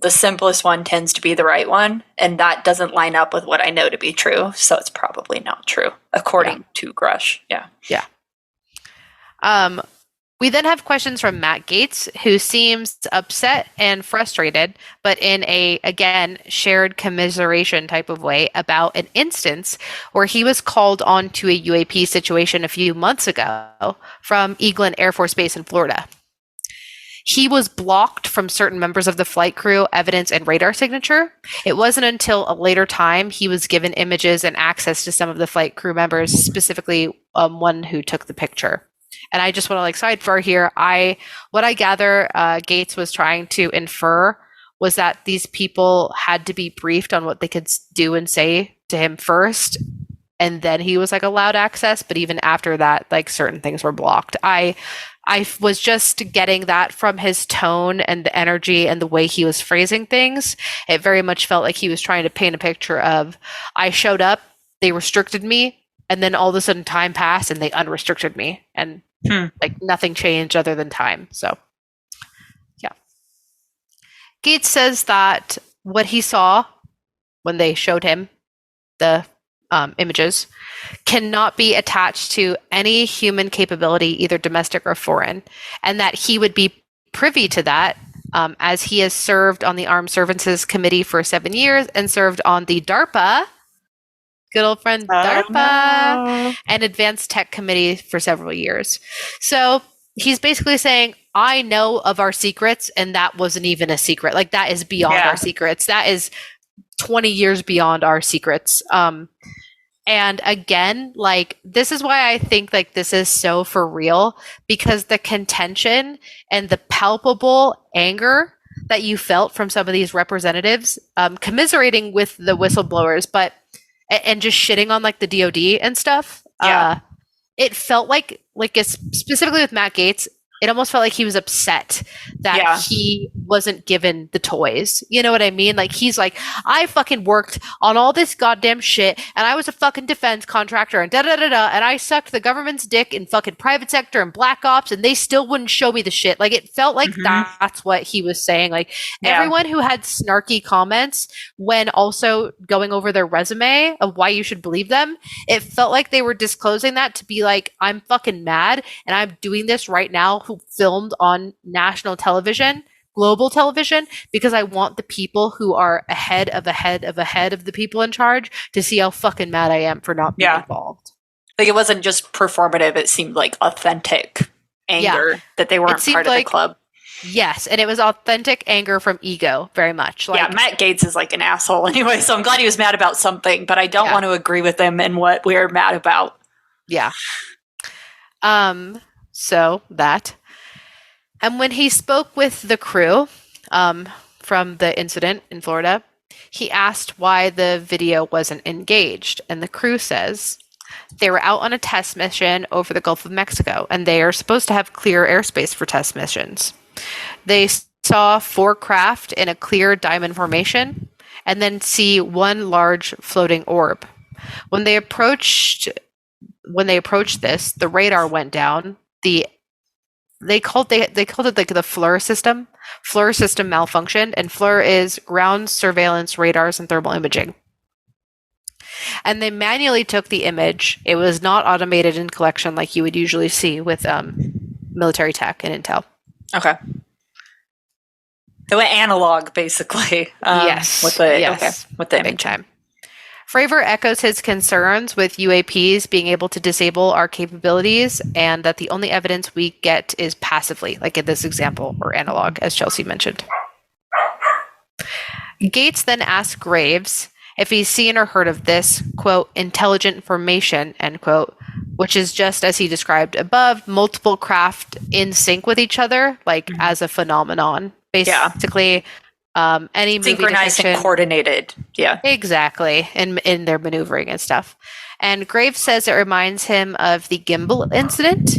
the simplest one tends to be the right one, and that doesn't line up with what I know to be true, so it's probably not true, according to Grusch. Yeah. We then have questions from Matt Gates, who seems upset and frustrated, but in a, again, shared commiseration type of way about an instance where he was called on to a UAP situation a few months ago from Eglin Air Force Base in Florida. He was blocked from certain members of the flight crew, evidence, and radar signature. It wasn't until a later time he was given images and access to some of the flight crew members, specifically one who took the picture. And I just want to sidebar here. What I gather Gates was trying to infer was that these people had to be briefed on what they could do and say to him first, and then he was allowed access. But even after that, certain things were blocked. I was just getting that from his tone and the energy and the way he was phrasing things. It very much felt like he was trying to paint a picture of, I showed up, they restricted me, and then all of a sudden time passed and they unrestricted me. And nothing changed other than time. So, yeah. Gates says that what he saw when they showed him the images cannot be attached to any human capability, either domestic or foreign, and that he would be privy to that as he has served on the Armed Services Committee for 7 years and served on the DARPA, good old friend DARPA, and Advanced Tech Committee for several years. So he's basically saying, I know of our secrets, and that wasn't even a secret. That is beyond our secrets. That is 20 years beyond our secrets. And again, this is why I think this is so for real, because the contention and the palpable anger that you felt from some of these representatives, commiserating with the whistleblowers, and just shitting on the DOD and stuff. It felt like specifically with Matt Gates, It almost felt like he was upset that he wasn't given the toys. You know what I mean? Like, he's like, I fucking worked on all this goddamn shit, and I was a fucking defense contractor, and da-da-da-da, and I sucked the government's dick in fucking private sector and black ops, and they still wouldn't show me the shit. Like, it felt like that's what he was saying. Like, everyone who had snarky comments when also going over their resume of why you should believe them, it felt like they were disclosing that to be like, I'm fucking mad, and I'm doing this right now, who filmed on national television, global television, because I want the people who are ahead of the people in charge to see how fucking mad I am for not being involved. Like, it wasn't just performative, it seemed like authentic anger that they weren't part of the club. Yes, and it was authentic anger from ego, very much. Like, Matt Gaetz is like an asshole anyway, so I'm glad he was mad about something, but I don't want to agree with him in what we're mad about. Yeah. So that. And when he spoke with the crew from the incident in Florida, he asked why the video wasn't engaged. And the crew says they were out on a test mission over the Gulf of Mexico, and they are supposed to have clear airspace for test missions. They saw 4 craft in a clear diamond formation and then see one large floating orb. When they approached this, the radar went down. They called it like the FLIR system. FLIR system malfunctioned, and FLIR is ground surveillance radars and thermal imaging. And they manually took the image. It was not automated in collection like you would usually see with military tech and intel. Okay. They went analog, basically. Yes. With the image. Big time. Fravor echoes his concerns with UAPs being able to disable our capabilities, and that the only evidence we get is passively, like in this example, or analog, as Chelsea mentioned. Gaetz then asked Graves if he's seen or heard of this, quote, intelligent formation, end quote, which is just as he described above, multiple craft in sync with each other, like as a phenomenon. Basically, any movie synchronized and coordinated. Yeah, exactly, in their maneuvering and stuff. And Graves says it reminds him of the gimbal incident.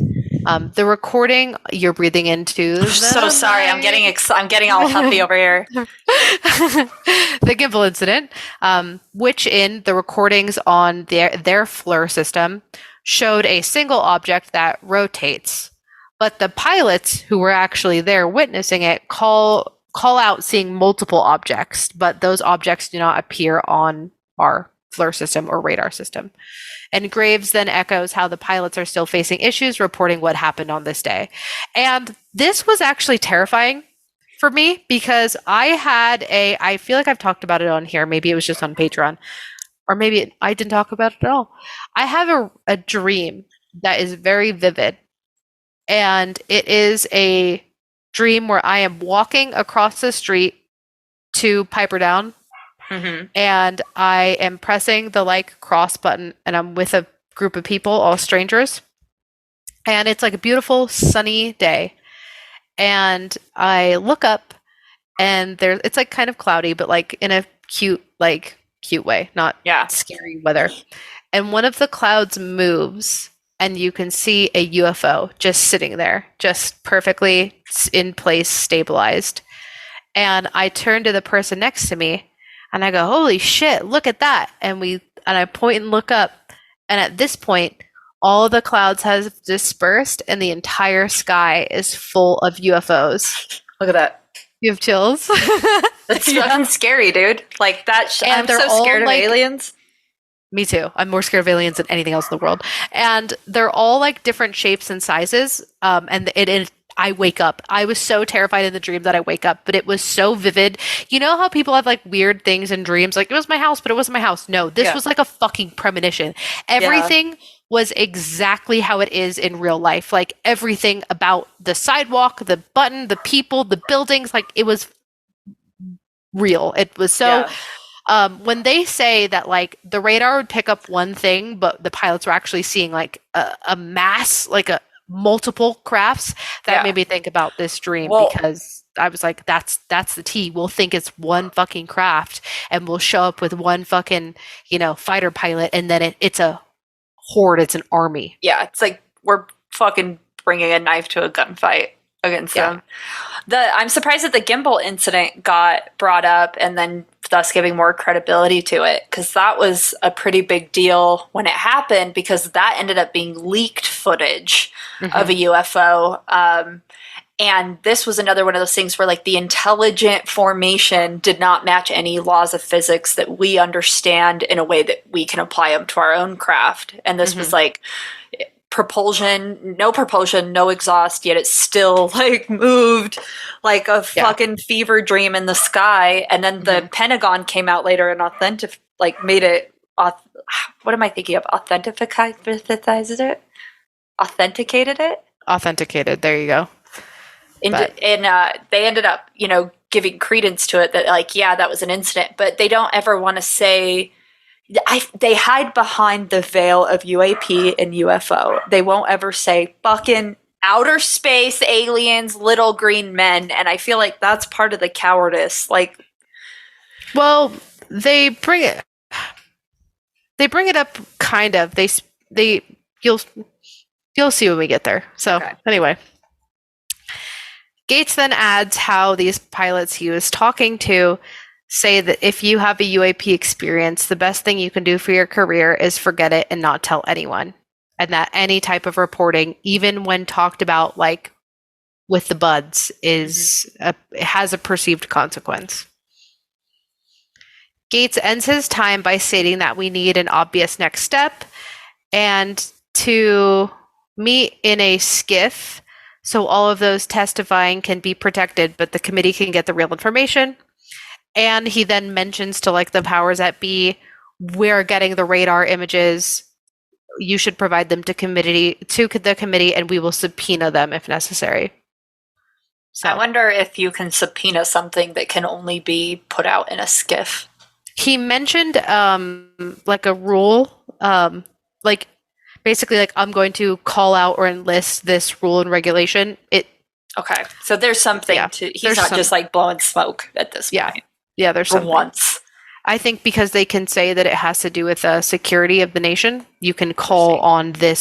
The recording you're breathing into. So sorry, I'm getting all huffy over here. The gimbal incident, which in the recordings on their FLIR system showed a single object that rotates, but the pilots who were actually there witnessing it call out seeing multiple objects, but those objects do not appear on our FLIR system or radar system. And Graves then echoes how the pilots are still facing issues reporting what happened on this day. And this was actually terrifying for me because I feel like I've talked about it on here. Maybe it was just on Patreon, or maybe I didn't talk about it at all. I have a dream that is very vivid, and it is a dream where I am walking across the street to Piper Down, and I am pressing the like cross button, and I'm with a group of people, all strangers, and it's like a beautiful sunny day, and I look up, and it's like kind of cloudy, but like in a cute way, not scary weather, and one of the clouds moves, and you can see a UFO just sitting there, just perfectly in place, stabilized. And I turn to the person next to me, and I go, "Holy shit, look at that!" And I point and look up, and at this point, all the clouds have dispersed, and the entire sky is full of UFOs. Look at that. You have chills. That's fucking scary, dude. Like that. I'm so scared of aliens. Me too. I'm more scared of aliens than anything else in the world. And they're all like different shapes and sizes. And I wake up. I was so terrified in the dream that I wake up, but it was so vivid. You know how people have like weird things in dreams? Like, it was my house, but it wasn't my house. No, this was like a fucking premonition. Everything was exactly how it is in real life. Like everything about the sidewalk, the button, the people, the buildings, like it was real. It was so... when they say that like the radar would pick up one thing, but the pilots were actually seeing like a mass, like a multiple crafts, that made me think about this dream, because I was like, that's the T. We'll think it's one fucking craft, and we'll show up with one fucking, fighter pilot, and then it's a horde, it's an army. Yeah, it's like we're fucking bringing a knife to a gunfight against them. I'm surprised that the gimbal incident got brought up and then thus giving more credibility to it, because that was a pretty big deal when it happened, because that ended up being leaked footage of a UFO. And this was another one of those things where like the intelligent formation did not match any laws of physics that we understand in a way that we can apply them to our own craft. And this was like propulsion, no exhaust, yet it still like moved like a fucking fever dream in the sky. And then the Pentagon came out later and made it, what am I thinking of? Authenticated it? Authenticated, there you go. And they ended up, giving credence to it that like, yeah, that was an incident, but they don't ever want to say, they hide behind the veil of UAP and UFO. They won't ever say fucking outer space aliens, little green men. And I feel like that's part of the cowardice. Like, well, they bring it up kind of. You'll see when we get there. So anyway. Gates then adds how these pilots he was talking to say that if you have a UAP experience, the best thing you can do for your career is forget it and not tell anyone. And that any type of reporting, even when talked about like with the buds, it has a perceived consequence. Gates ends his time by stating that we need an obvious next step and to meet in a skiff so all of those testifying can be protected, but the committee can get the real information. And he then mentions to like the powers that be, we're getting the radar images. You should provide them to the committee, and we will subpoena them if necessary. So I wonder if you can subpoena something that can only be put out in a skiff. He mentioned like a rule, like basically like I'm going to call out or enlist this rule and regulation. Okay, so there's something he's not just like blowing smoke at this point. Yeah, there's something. Once. I think because they can say that it has to do with security of the nation, you can call on this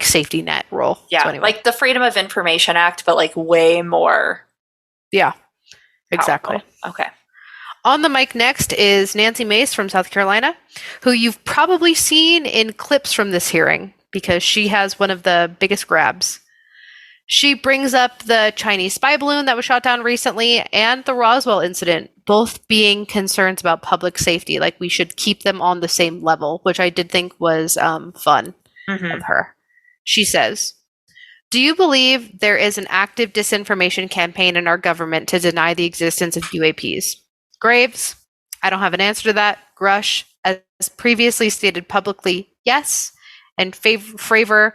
safety net rule. Yeah, so anyway. Like the Freedom of Information Act, but like way more. Yeah, exactly. Powerful. Okay. On the mic next is Nancy Mace from South Carolina, who you've probably seen in clips from this hearing because she has one of the biggest grabs. She brings up the Chinese spy balloon that was shot down recently and the Roswell incident, both being concerns about public safety. Like we should keep them on the same level, which I did think was fun of her. She says, "Do you believe there is an active disinformation campaign in our government to deny the existence of UAPs?" Graves, "I don't have an answer to that." Grusch, as previously stated publicly, yes. And Fravor,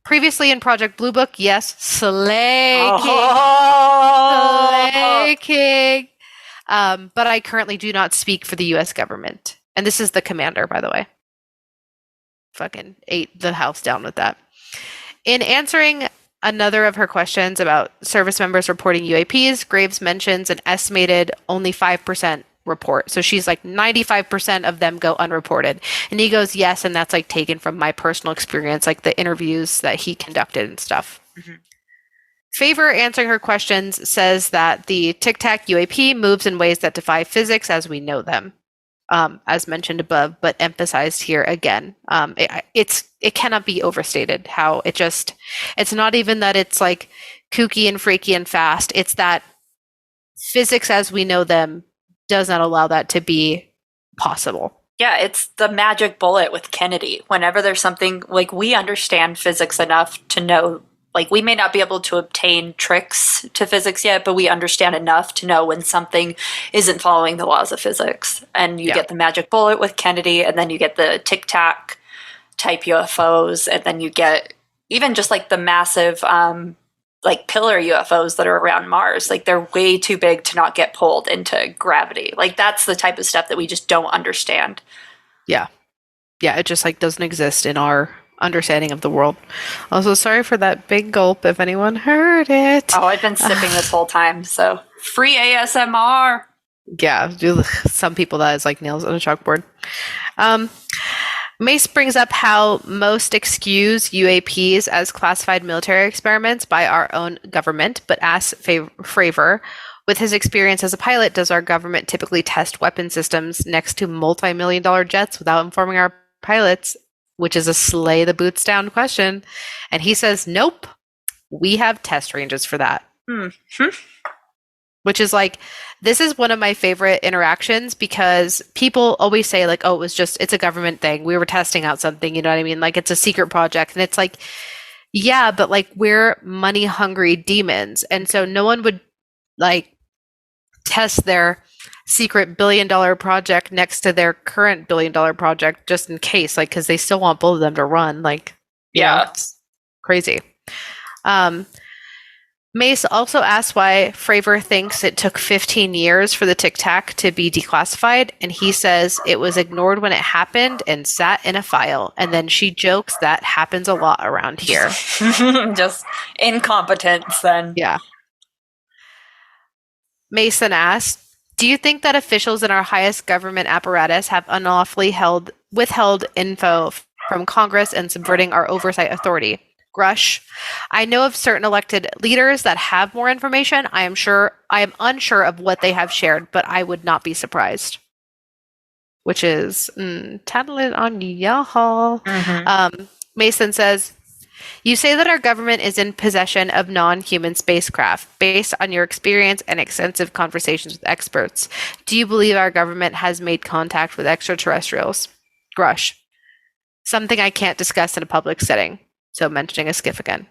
previously in Project Blue Book, yes. Slay King. But I currently do not speak for the U.S. government. And this is the commander, by the way. Fucking ate the house down with that. In answering another of her questions about service members reporting UAPs, Graves mentions an estimated only 5% report. So she's like 95% of them go unreported. And he goes, yes, and that's like taken from my personal experience, like the interviews that he conducted and stuff. Fravor, answering her questions, says that the Tic Tac UAP moves in ways that defy physics as we know them, as mentioned above, but emphasized here again. It cannot be overstated how it's not even that it's like kooky and freaky and fast. It's that physics as we know them does not allow that to be possible. Yeah, it's the magic bullet with Kennedy. Whenever there's something, like we understand physics enough to know, like we may not be able to obtain tricks to physics yet, but we understand enough to know when something isn't following the laws of physics. And you get the magic bullet with Kennedy, and then you get the Tic Tac type UFOs, and then you get even just like the massive like pillar UFOs that are around Mars. Like they're way too big to not get pulled into gravity. Like that's the type of stuff that we just don't understand. Yeah, it just like doesn't exist in our understanding of the world. Also, sorry for that big gulp if anyone heard it. Oh, I've been sipping this whole time, so free ASMR. Yeah, some people that is like nails on a chalkboard. Mace brings up how most excuse UAPs as classified military experiments by our own government, but asks Fravor, with his experience as a pilot, does our government typically test weapon systems next to multi-million-dollar jets without informing our pilots? Which is a slay the boots down question. And he says, nope, we have test ranges for that. Which is like, this is one of my favorite interactions because people always say like, oh, it's a government thing. We were testing out something, you know what I mean? Like it's a secret project. And it's like, yeah, but like we're money hungry demons. And so no one would like test their secret $1 billion project next to their current $1 billion project just in case, like, because they still want both of them to run. Like, yeah, it's crazy. Mace also asks why Fravor thinks it took 15 years for the Tic Tac to be declassified, and he says it was ignored when it happened and sat in a file. And then she jokes that happens a lot around here. Just incompetence then. Yeah. Mace then asks, do you think that officials in our highest government apparatus have unlawfully withheld info from Congress and subverting our oversight authority? Grusch, I know of certain elected leaders that have more information. I am unsure of what they have shared, but I would not be surprised. Which is tattling on y'all. Mason says, you say that our government is in possession of non-human spacecraft. Based on your experience and extensive conversations with experts, do you believe our government has made contact with extraterrestrials? Grusch, something I can't discuss in a public setting. So mentioning a skiff again.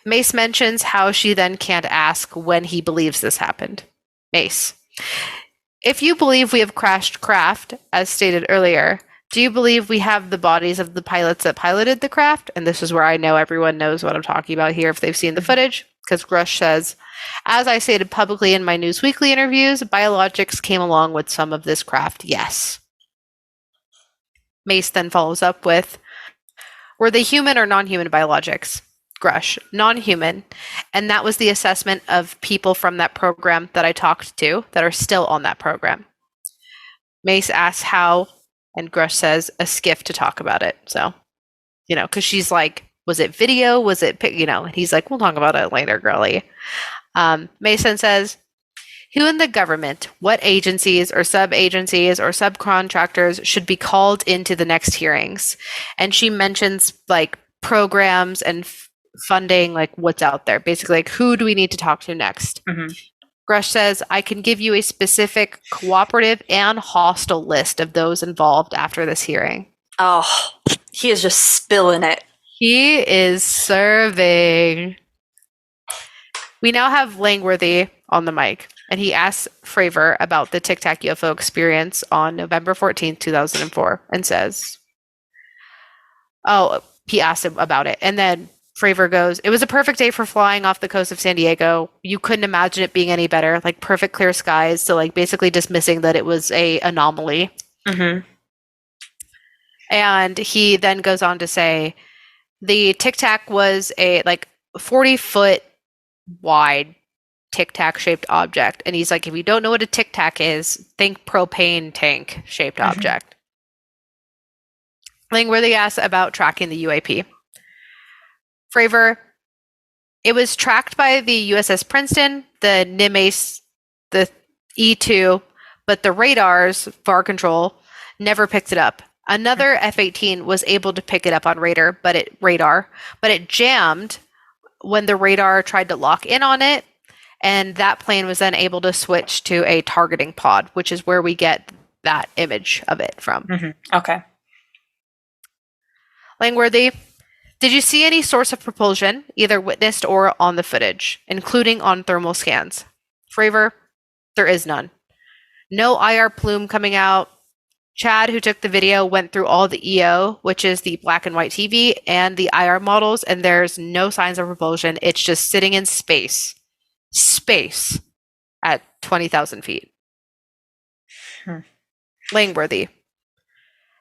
Mace mentions how she then can't ask when he believes this happened. Mace, if you believe we have crashed craft, as stated earlier, do you believe we have the bodies of the pilots that piloted the craft? And this is where I know everyone knows what I'm talking about here if they've seen the footage, because Grusch says, as I stated publicly in my News Weekly interviews, biologics came along with some of this craft, yes. Mace then follows up with, were they human or non-human biologics? Grusch, non-human. And that was the assessment of people from that program that I talked to that are still on that program. Mace asks how, and Grusch says a skiff to talk about it. So, because she's like, was it video? Was it, and he's like, we'll talk about it later, girly. Mason says, who in the government, what agencies or sub-agencies or subcontractors should be called into the next hearings? And she mentions like programs and funding, like what's out there. Basically, like who do we need to talk to next? Grusch says, I can give you a specific cooperative and hostile list of those involved after this hearing. Oh, he is just spilling it. He is serving. We now have Langworthy on the mic. And he asks Fravor about the Tic Tac UFO experience on November 14th, 2004, and says, he asked him about it. And then Fravor goes, it was a perfect day for flying off the coast of San Diego. You couldn't imagine it being any better, like perfect clear skies. So like basically dismissing that it was a anomaly. And he then goes on to say, the Tic Tac was a like 40-foot wide Tic Tac shaped object. And he's like, if you don't know what a Tic Tac is, think propane tank shaped object. Langworthy asks about tracking the UAP. Fravor, it was tracked by the USS Princeton, the Nimitz, the E2, but the radars, VAR control, never picked it up. Another F-18 was able to pick it up on radar, but it jammed when the radar tried to lock in on it. And that plane was then able to switch to a targeting pod, which is where we get that image of it from. Okay. Langworthy, did you see any source of propulsion, either witnessed or on the footage, including on thermal scans? Fravor, there is none. No IR plume coming out. Chad, who took the video, went through all the EO, which is the black and white TV, and the IR models, and there's no signs of propulsion. It's just sitting in space at 20,000 feet. Langworthy,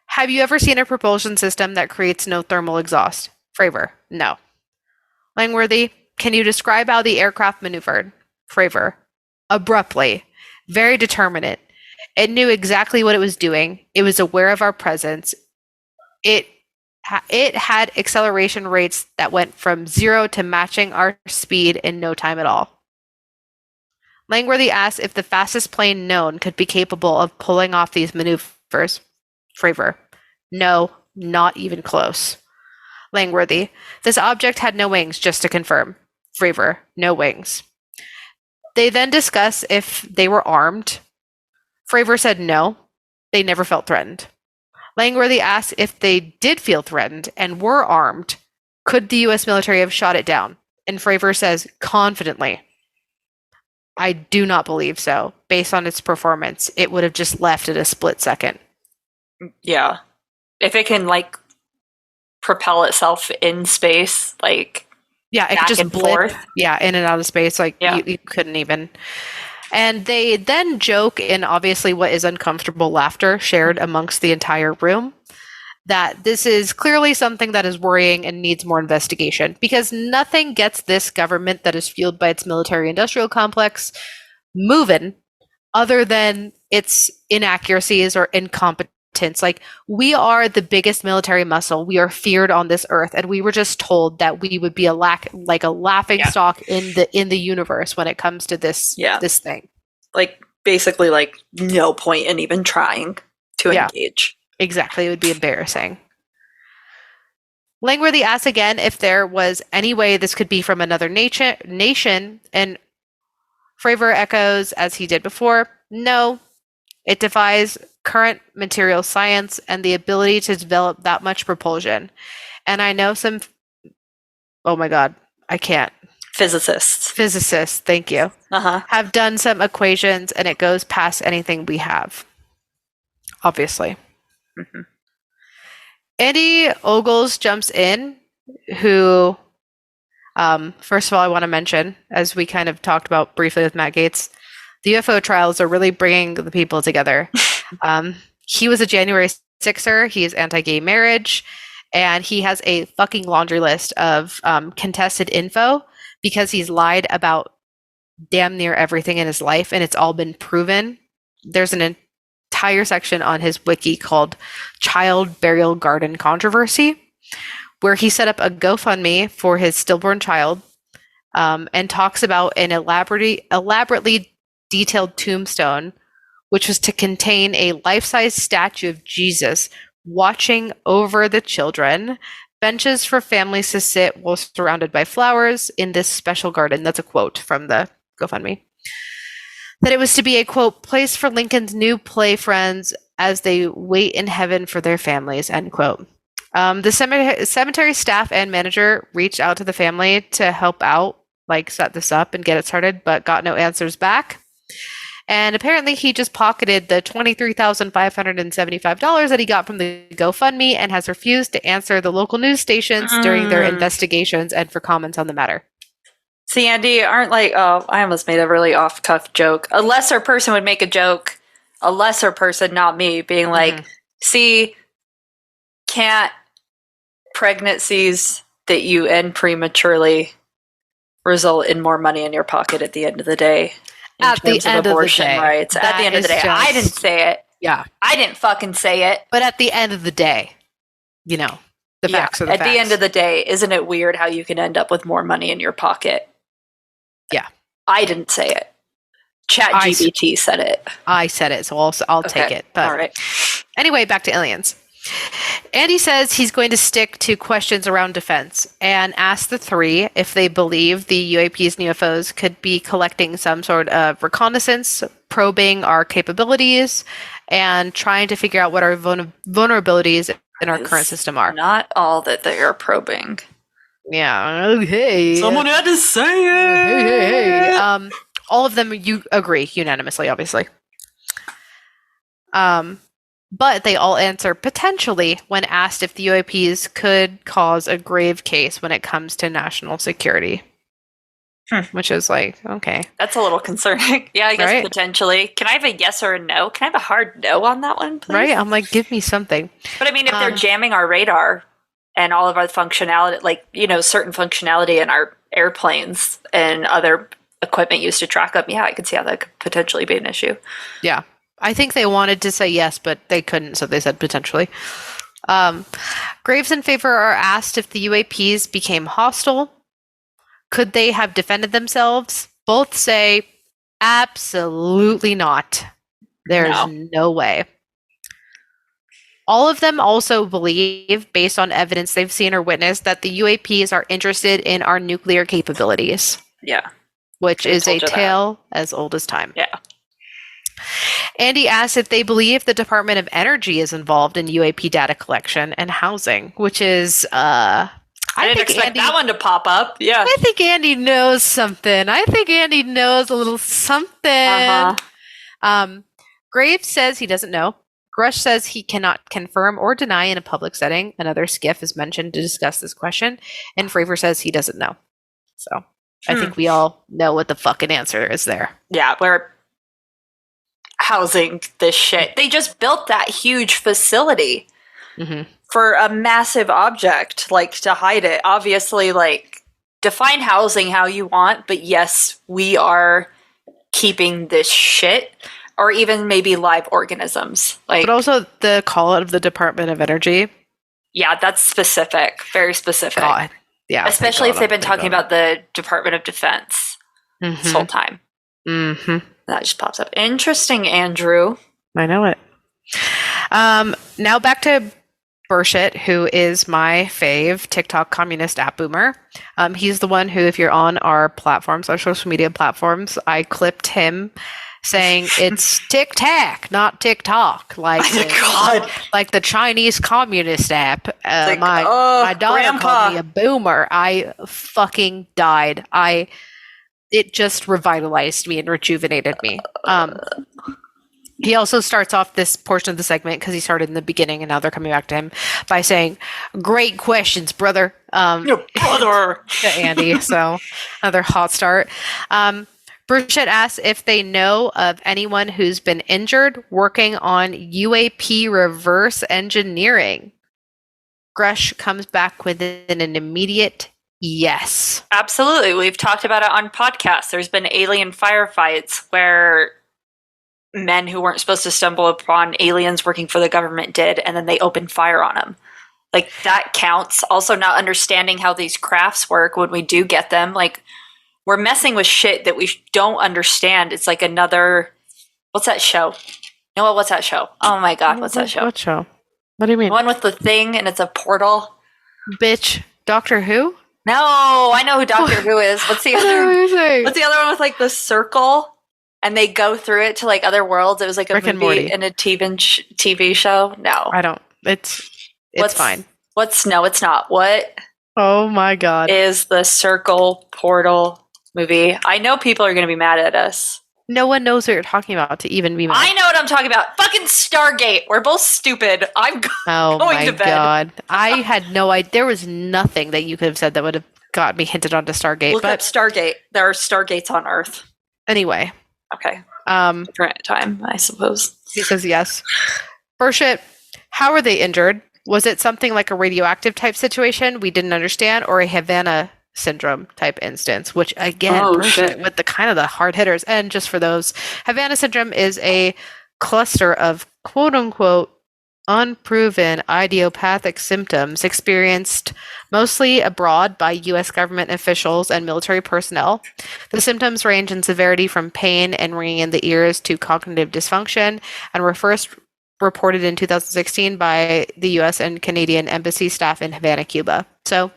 have you ever seen a propulsion system that creates no thermal exhaust? Fravor, no. Langworthy, can you describe how the aircraft maneuvered? Fravor, abruptly, very determinate. It knew exactly what it was doing. It was aware of our presence. it had acceleration rates that went from 0 to matching our speed in no time at all. Langworthy asked if the fastest plane known could be capable of pulling off these maneuvers. Fravor: no, not even close. Langworthy: this object had no wings, just to confirm. Fravor: no wings. They then discuss if they were armed. Fravor said no, they never felt threatened. Langworthy asked if they did feel threatened and were armed, could the U.S. military have shot it down? And Fravor says confidently, I do not believe so. Based on its performance, it would have just left at a split second. Yeah. If it can, like, propel itself in space, like, yeah, it back could just and blip, forth. yeah, in and out of space. Like, Yeah. you couldn't even. And they then joke in obviously what is uncomfortable laughter shared amongst the entire room that this is clearly something that is worrying and needs more investigation, because nothing gets this government that is fueled by its military industrial complex moving other than its inaccuracies or incompetence. Like, we are the biggest military muscle. We are feared on this earth, and we were just told that we would be a laughing stock in the universe when it comes to this this thing. Like, basically, like, no point in even trying to engage. Exactly, it would be embarrassing. Langworthy asks again if there was any way this could be from another nation, and Fravor echoes, as he did before, no, it defies current material science and the ability to develop that much propulsion. And I know some, oh my God, I can't. Physicists, thank you, have done some equations, and it goes past anything we have, obviously. Mm-hmm. Andy Ogles jumps in, who, first of all, I want to mention, as we kind of talked about briefly with Matt Gaetz, the UFO trials are really bringing the people together. He was a January 6er. He is anti-gay marriage, and he has a fucking laundry list of contested info because he's lied about damn near everything in his life, and it's all been proven. There's an entire section on his wiki called Child Burial Garden Controversy, where he set up a GoFundMe for his stillborn child, and talks about an elaborately detailed tombstone, which was to contain a life-size statue of Jesus watching over the children, benches for families to sit while surrounded by flowers in this special garden. That's a quote from the GoFundMe. That it was to be a, quote, place for Lincoln's new play friends as they wait in heaven for their families, end quote. The cemetery staff and manager reached out to the family to help out, like set this up and get it started, but got no answers back. And apparently he just pocketed the $23,575 that he got from the GoFundMe and has refused to answer the local news stations during their investigations and for comments on the matter. See, Andy, aren't like, oh, I almost made a really off-cuff joke. A lesser person would make a joke. A lesser person, not me, being like, see, can't pregnancies that you end prematurely result in more money in your pocket at the end of the day? At the end of the day. Rights. At the end of the day. I didn't say it. Yeah. I didn't fucking say it. But at the end of the day, you know, the facts are the facts. At the end of the day, isn't it weird how you can end up with more money in your pocket? Yeah. I didn't say it. ChatGPT said it. I said it, so I'll take it. But all right. Anyway, back to aliens. Andy says he's going to stick to questions around defense and ask the three if they believe the UAPs and UFOs could be collecting some sort of reconnaissance, probing our capabilities, and trying to figure out what our vulnerabilities in our current system are. Not all that they are probing. Yeah. Okay. Someone had to say it. Hey. All of them, you agree unanimously, obviously. But they all answer potentially when asked if the UAPs could cause a grave case when it comes to national security. Which is like, okay. That's a little concerning. Yeah, I guess potentially. Can I have a yes or a no? Can I have a hard no on that one, please? Right? I'm like, give me something. But I mean, if they're jamming our radar and all of our functionality, like, you know, certain functionality in our airplanes and other equipment used to track them, yeah, I could see how that could potentially be an issue. Yeah. I think they wanted to say yes, but they couldn't, so they said potentially. Graves and Fravor are asked if the UAPs became hostile. Could they have defended themselves? Both say, absolutely not. There's no way. All of them also believe, based on evidence they've seen or witnessed, that the UAPs are interested in our nuclear capabilities. Yeah. Which is a tale as old as time. Yeah. Andy asks if they believe the Department of Energy is involved in UAP data collection and housing, which is, I didn't expect that one to pop up. Yeah. I think Andy knows something. I think Andy knows a little something. Graves says he doesn't know. Grusch says he cannot confirm or deny in a public setting. Another skiff is mentioned to discuss this question. And Fravor says he doesn't know. So I think we all know what the fucking answer is there. Yeah, we're housing this shit. They just built that huge facility for a massive object, like, to hide it. Obviously, like, define housing how you want, but yes, we are keeping this shit. Or even maybe live organisms. Like, but also the call out of the Department of Energy. Yeah, that's specific. Very specific. God. Yeah. Especially if they've been talking about the Department of Defense this whole time. That just pops up. Interesting, Andrew. I know it. Now back to Burshit, who is my fave TikTok communist app boomer. He's the one who, if you're on our platforms, our social media platforms, I clipped him saying it's tic-tac, not TikTok, like like the Chinese communist app. My daughter called me a boomer. I fucking died. It just revitalized me and rejuvenated me. He also starts off this portion of the segment, because he started in the beginning and now they're coming back to him, by saying, "Great questions, brother." Brother. To Andy. So another hot start. Burchett asks if they know of anyone who's been injured working on UAP reverse engineering. Grusch comes back with an immediate yes. Absolutely. We've talked about it on podcasts. There's been alien firefights where men who weren't supposed to stumble upon aliens working for the government did, and then they opened fire on them. Like, that counts. Also, not understanding how these crafts work when we do get them. Like, we're messing with shit that we don't understand. It's like another... What's that show? Noah, what's that show? Oh my god, what's that show? What show? What do you mean? The one with the thing and it's a portal? Bitch. Doctor Who? No, I know who Doctor Who is. What's the other one with, like, the circle? And they go through it to, like, other worlds. It was like a Rick and movie Morty. and a TV show. No. I don't. It's fine. No, it's not. What Oh my god. is the circle portal movie? I know people are going to be mad at us. No one knows what you're talking about to even be mad. I know what I'm talking about. Fucking Stargate. We're both stupid. I'm Oh going my to bed. god. I had no idea. There was nothing that you could have said that would have got me hinted onto Stargate. Look up Stargate. There are Stargates on Earth. Anyway. Okay. Um, Different time, I suppose. He says yes. Burshit, how were they injured? Was it something like a radioactive type situation we didn't understand, or a Havana syndrome type instance? Which again, Burshit, with the kind of the hard hitters. And just for those, Havana syndrome is a cluster of quote unquote unproven idiopathic symptoms experienced mostly abroad by U.S. government officials and military personnel. The symptoms range in severity from pain and ringing in the ears to cognitive dysfunction, and were first reported in 2016 by the U.S. and Canadian embassy staff in Havana, Cuba. So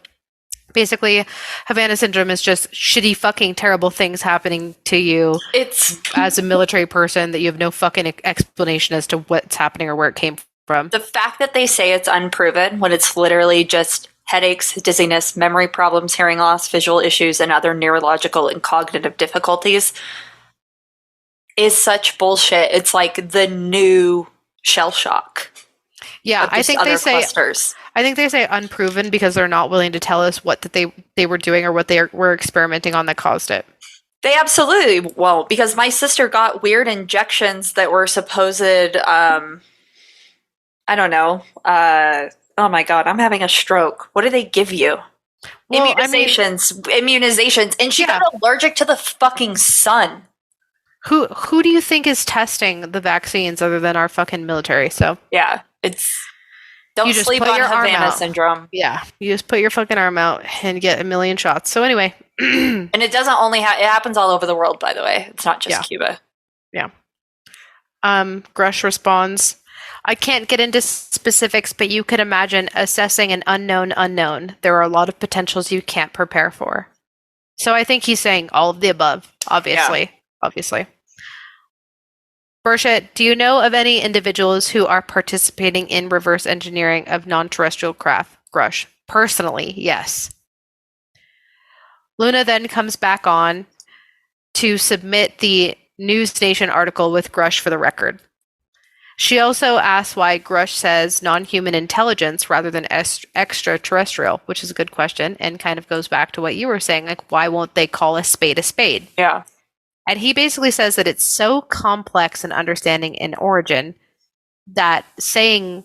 basically, Havana syndrome is just shitty fucking terrible things happening to you as a military person that you have no fucking explanation as to what's happening or where it came from. The fact that they say it's unproven when it's literally just headaches, dizziness, memory problems, hearing loss, visual issues, and other neurological and cognitive difficulties is such bullshit. It's like the new shell shock. Yeah, I think they say clusters. I think they say unproven because they're not willing to tell us what that they were doing or what they were experimenting on that caused it. They absolutely won't, because my sister got weird injections that were supposed I don't know. Oh my god, I'm having a stroke. What do they give you? Well, Immunizations, and she got allergic to the fucking sun. Who do you think is testing the vaccines other than our fucking military? So yeah, it's Don't You just sleep put on your arm Havana out. syndrome. Yeah, you just put your fucking arm out and get a million shots. So anyway, And it doesn't only it happens all over the world, by the way. It's not just Yeah. Cuba. Grusch responds, I can't get into specifics, but you could imagine assessing an unknown unknown. There are a lot of potentials you can't prepare for. So I think he's saying all of the above, obviously. Obviously. Burchett, do you know of any individuals who are participating in reverse engineering of non-terrestrial craft? Grusch, personally, yes. Luna then comes back on to submit the News Nation article with Grusch for the record. She also asks why Grusch says non-human intelligence rather than extraterrestrial, which is a good question and kind of goes back to what you were saying, like why won't they call a spade a spade? Yeah. And he basically says that it's so complex in understanding and origin that saying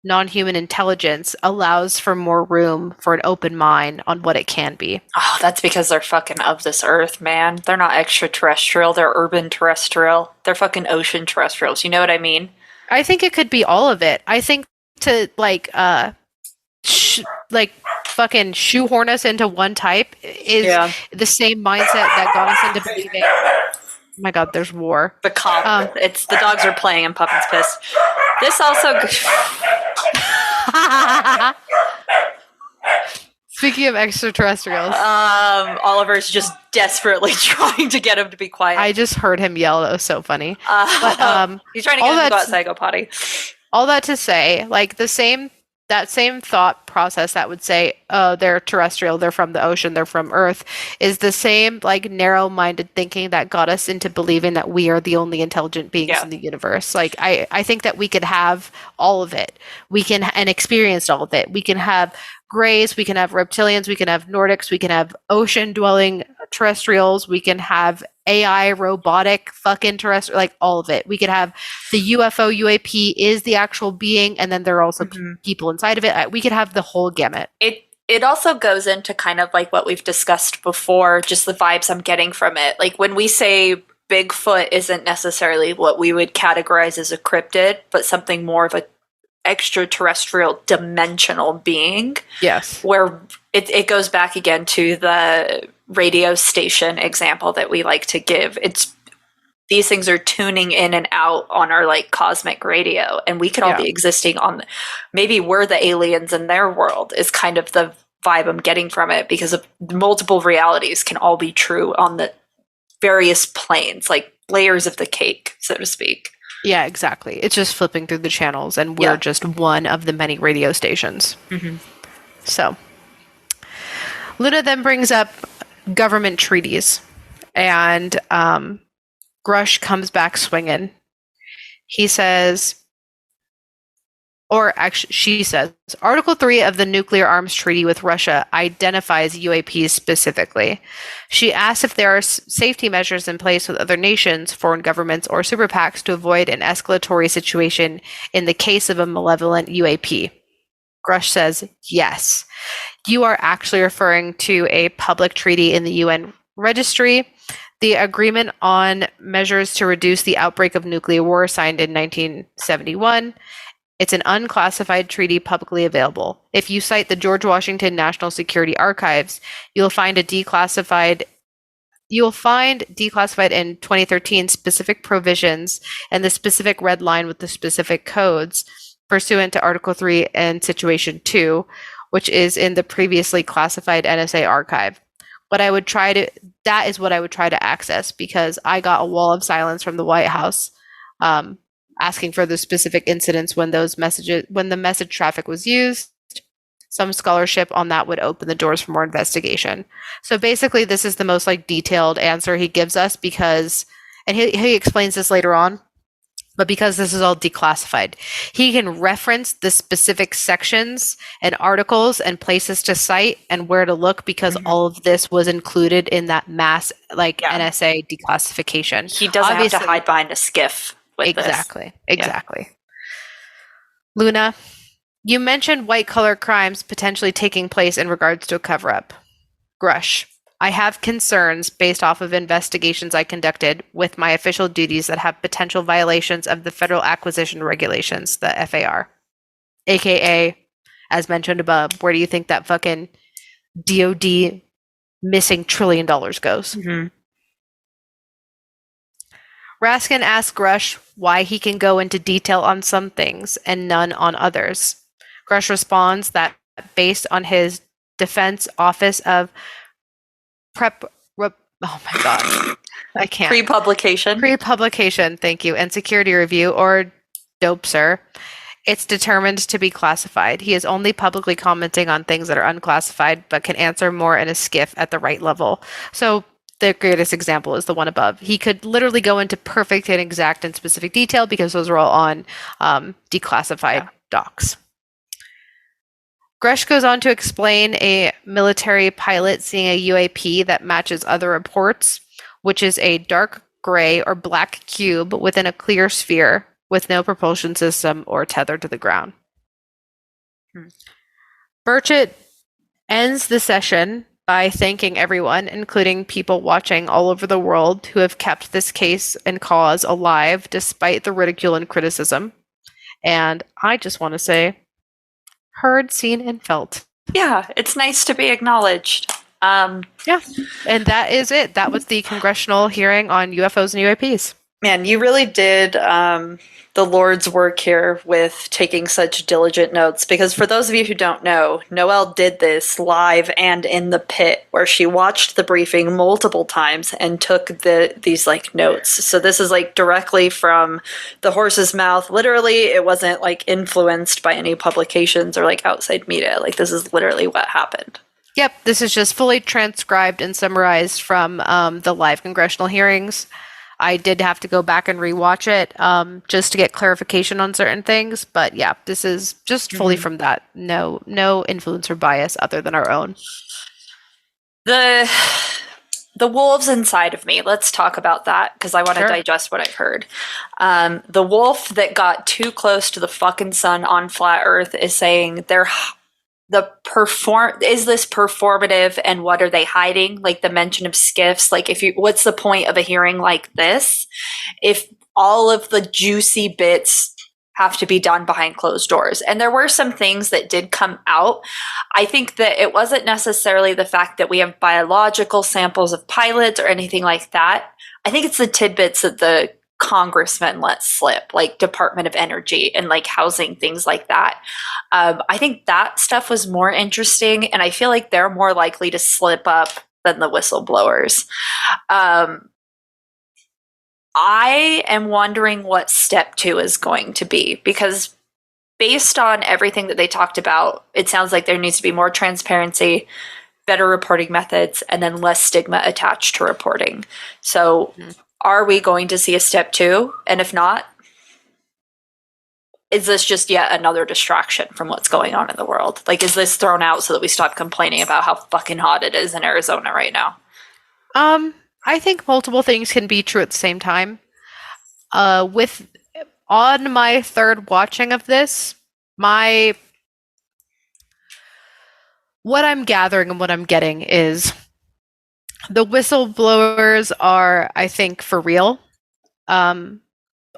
non-human intelligence allows for more room for an open mind on what it can be. Oh, that's because they're fucking of this earth, man. They're not extraterrestrial. They're urban terrestrial. They're fucking ocean terrestrials. You know what I mean? I think it could be all of it. I think to fucking shoehorn us into one type is the same mindset that got us into believing. Oh my god, there's war. The cop. It's the dogs are playing and Puffin's pissed. This also. Speaking of extraterrestrials, Oliver's just desperately trying to get him to be quiet. I just heard him yell. That was so funny. He's trying to get him to go outside, go potty. All that to say, like that same thought process that would say, oh, they're terrestrial, they're from the ocean, they're from Earth, is the same like narrow-minded thinking that got us into believing that we are the only intelligent beings in the universe. Like I think that we could have all of it. We can and experienced all of it. We can have grays, we can have reptilians, we can have Nordics, we can have ocean-dwelling terrestrials, we can have AI, robotic, fucking terrestrial, like all of it. We could have the UFO, UAP is the actual being, and then there are also people inside of it. We could have the whole gamut. It also goes into kind of like what we've discussed before, just the vibes I'm getting from it. Like when we say Bigfoot isn't necessarily what we would categorize as a cryptid, but something more of a extraterrestrial dimensional being. Yes. Where it goes back again to the radio station example that we like to give. It's these things are tuning in and out on our like cosmic radio, and we could all be existing on maybe we're the aliens in their world is kind of the vibe I'm getting from it, because of multiple realities can all be true on the various planes, like layers of the cake, so to speak. Yeah, exactly. It's just flipping through the channels, and we're just one of the many radio stations. So Luna then brings up government treaties, and Grusch comes back swinging. He says, or actually she says, Article 3 of the Nuclear Arms Treaty with Russia identifies UAPs specifically. She asks if there are safety measures in place with other nations, foreign governments, or super PACs to avoid an escalatory situation in the case of a malevolent UAP. Grusch says, yes. You are actually referring to a public treaty in the UN registry. The Agreement on Measures to Reduce the Outbreak of Nuclear War, signed in 1971. It's an unclassified treaty publicly available. If you cite the George Washington National Security Archives, you'll find declassified in 2013 specific provisions and the specific red line with the specific codes pursuant to Article 3 and Situation 2, which is in the previously classified NSA archive. That is what I would try to access, because I got a wall of silence from the White House asking for the specific incidents when the message traffic was used. Some scholarship on that would open the doors for more investigation. So basically, this is the most like detailed answer he gives us, because, and he explains this later on, but because this is all declassified, he can reference the specific sections and articles and places to cite and where to look, because all of this was included in that mass NSA declassification. He doesn't have to hide behind a skiff with Exactly. Luna, you mentioned white-collar crimes potentially taking place in regards to a cover-up. Grusch, I have concerns based off of investigations I conducted with my official duties that have potential violations of the Federal Acquisition Regulations, the FAR. aka, as mentioned above, where do you think that fucking DOD missing $1 trillion goes? Mm-hmm. Raskin asks Grusch why he can go into detail on some things and none on others. Grusch responds that based on his Defense Office of oh my god, I can't. Pre-publication, thank you, and security review, or dope, sir. It's determined to be classified. He is only publicly commenting on things that are unclassified, but can answer more in a skiff at the right level. So the greatest example is the one above. He could literally go into perfect and exact and specific detail because those are all on declassified docs. Grusch goes on to explain a military pilot seeing a UAP that matches other reports, which is a dark gray or black cube within a clear sphere with no propulsion system or tether to the ground. Burchett ends the session by thanking everyone, including people watching all over the world who have kept this case and cause alive despite the ridicule and criticism. And I just want to say, heard, seen, and felt. Yeah, it's nice to be acknowledged. Yeah, and that is it. That was the congressional hearing on UFOs and UAPs. Man, you really did the Lord's work here with taking such diligent notes, because for those of you who don't know, Noelle did this live and in the pit, where she watched the briefing multiple times and took these like notes. So this is like directly from the horse's mouth. Literally, it wasn't like influenced by any publications or like outside media. Like this is literally what happened. Yep, this is just fully transcribed and summarized from the live congressional hearings. I did have to go back and rewatch it just to get clarification on certain things. But yeah, this is just fully from that. No influence or bias other than our own. The wolves inside of me, let's talk about that, because I want to digest what I've heard. The wolf that got too close to the fucking sun on flat Earth is saying is this performative, and what are they hiding? Like the mention of skiffs. Like what's the point of a hearing like this if all of the juicy bits have to be done behind closed doors? And there were some things that did come out. I think that it wasn't necessarily the fact that we have biological samples of pilots or anything like that. I think it's the tidbits that the congressmen let slip, like Department of Energy and like housing, things like that. I think that stuff was more interesting, and I feel like they're more likely to slip up than the whistleblowers. I am wondering what step 2 is going to be, because based on everything that they talked about, it sounds like there needs to be more transparency, better reporting methods, and then less stigma attached to reporting. So are we going to see a step 2? And if not, is this just yet another distraction from what's going on in the world? Like, is this thrown out so that we stop complaining about how fucking hot it is in Arizona right now? I think multiple things can be true at the same time. On my third watching of this, what I'm gathering and what I'm getting is the whistleblowers are, I think, for real.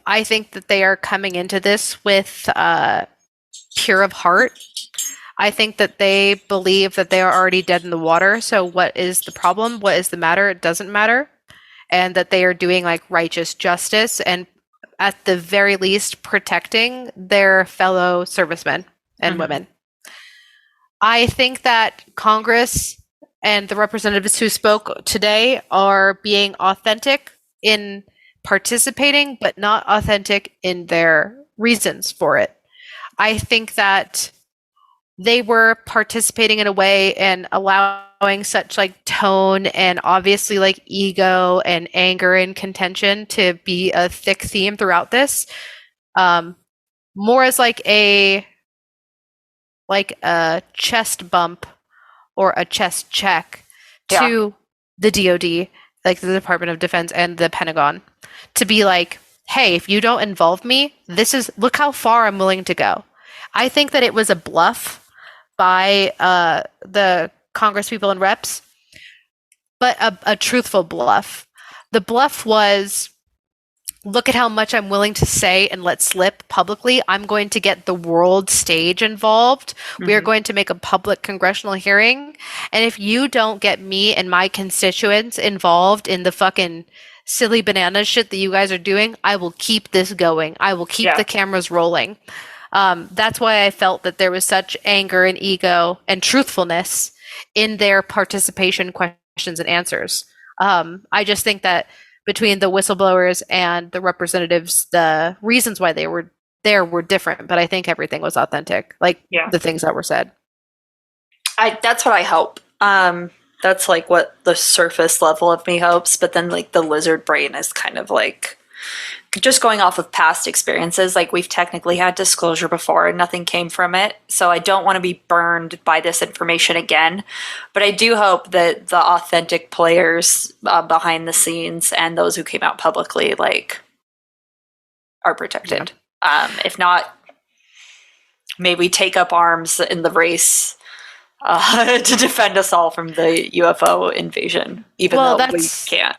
I think that they are coming into this with pure of heart. I think that they believe that they are already dead in the water. So what is the problem? What is the matter? It doesn't matter. And that they are doing like righteous justice and at the very least protecting their fellow servicemen and women. I think that Congress and the representatives who spoke today are being authentic in participating, but not authentic in their reasons for it. I think that they were participating in a way and allowing such like tone and obviously like ego and anger and contention to be a thick theme throughout this, more as like a chest bump or a chest check to the DoD, like the Department of Defense and the Pentagon, to be like, hey, if you don't involve me, look how far I'm willing to go. I think that it was a bluff by the Congress people and reps, but a truthful bluff. The bluff was, look at how much I'm willing to say and let slip publicly. I'm going to get the world stage involved. We are going to make a public congressional hearing. And if you don't get me and my constituents involved in the fucking silly banana shit that you guys are doing, I will keep this going. I will keep the cameras rolling. That's why I felt that there was such anger and ego and truthfulness in their participation questions and answers. I just think that between the whistleblowers and the representatives, the reasons why they were there were different, but I think everything was authentic, like the things that were said. That's what I hope. That's like what the surface level of me hopes, but then like the lizard brain is kind of like just going off of past experiences. Like we've technically had disclosure before and nothing came from it. So I don't want to be burned by this information again, but I do hope that the authentic players behind the scenes and those who came out publicly like are protected. If not, may we take up arms in the race to defend us all from the UFO invasion, even though we can't.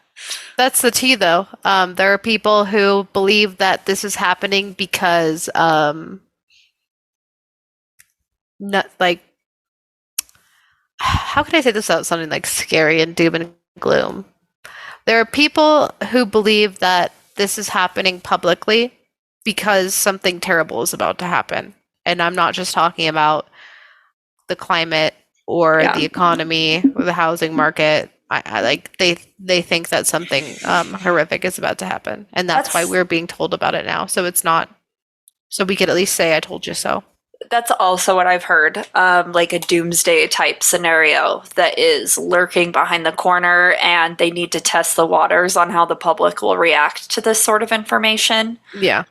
That's the tea, though. There are people who believe that this is happening because, not like, how can I say this without sounding like scary and doom and gloom? There are people who believe that this is happening publicly because something terrible is about to happen. And I'm not just talking about the climate or the economy or the housing market. I like they think that something horrific is about to happen, and that's why we're being told about it now. So it's not, so we could at least say, "I told you so." That's also what I've heard, like a doomsday type scenario that is lurking behind the corner, and they need to test the waters on how the public will react to this sort of information. Yeah.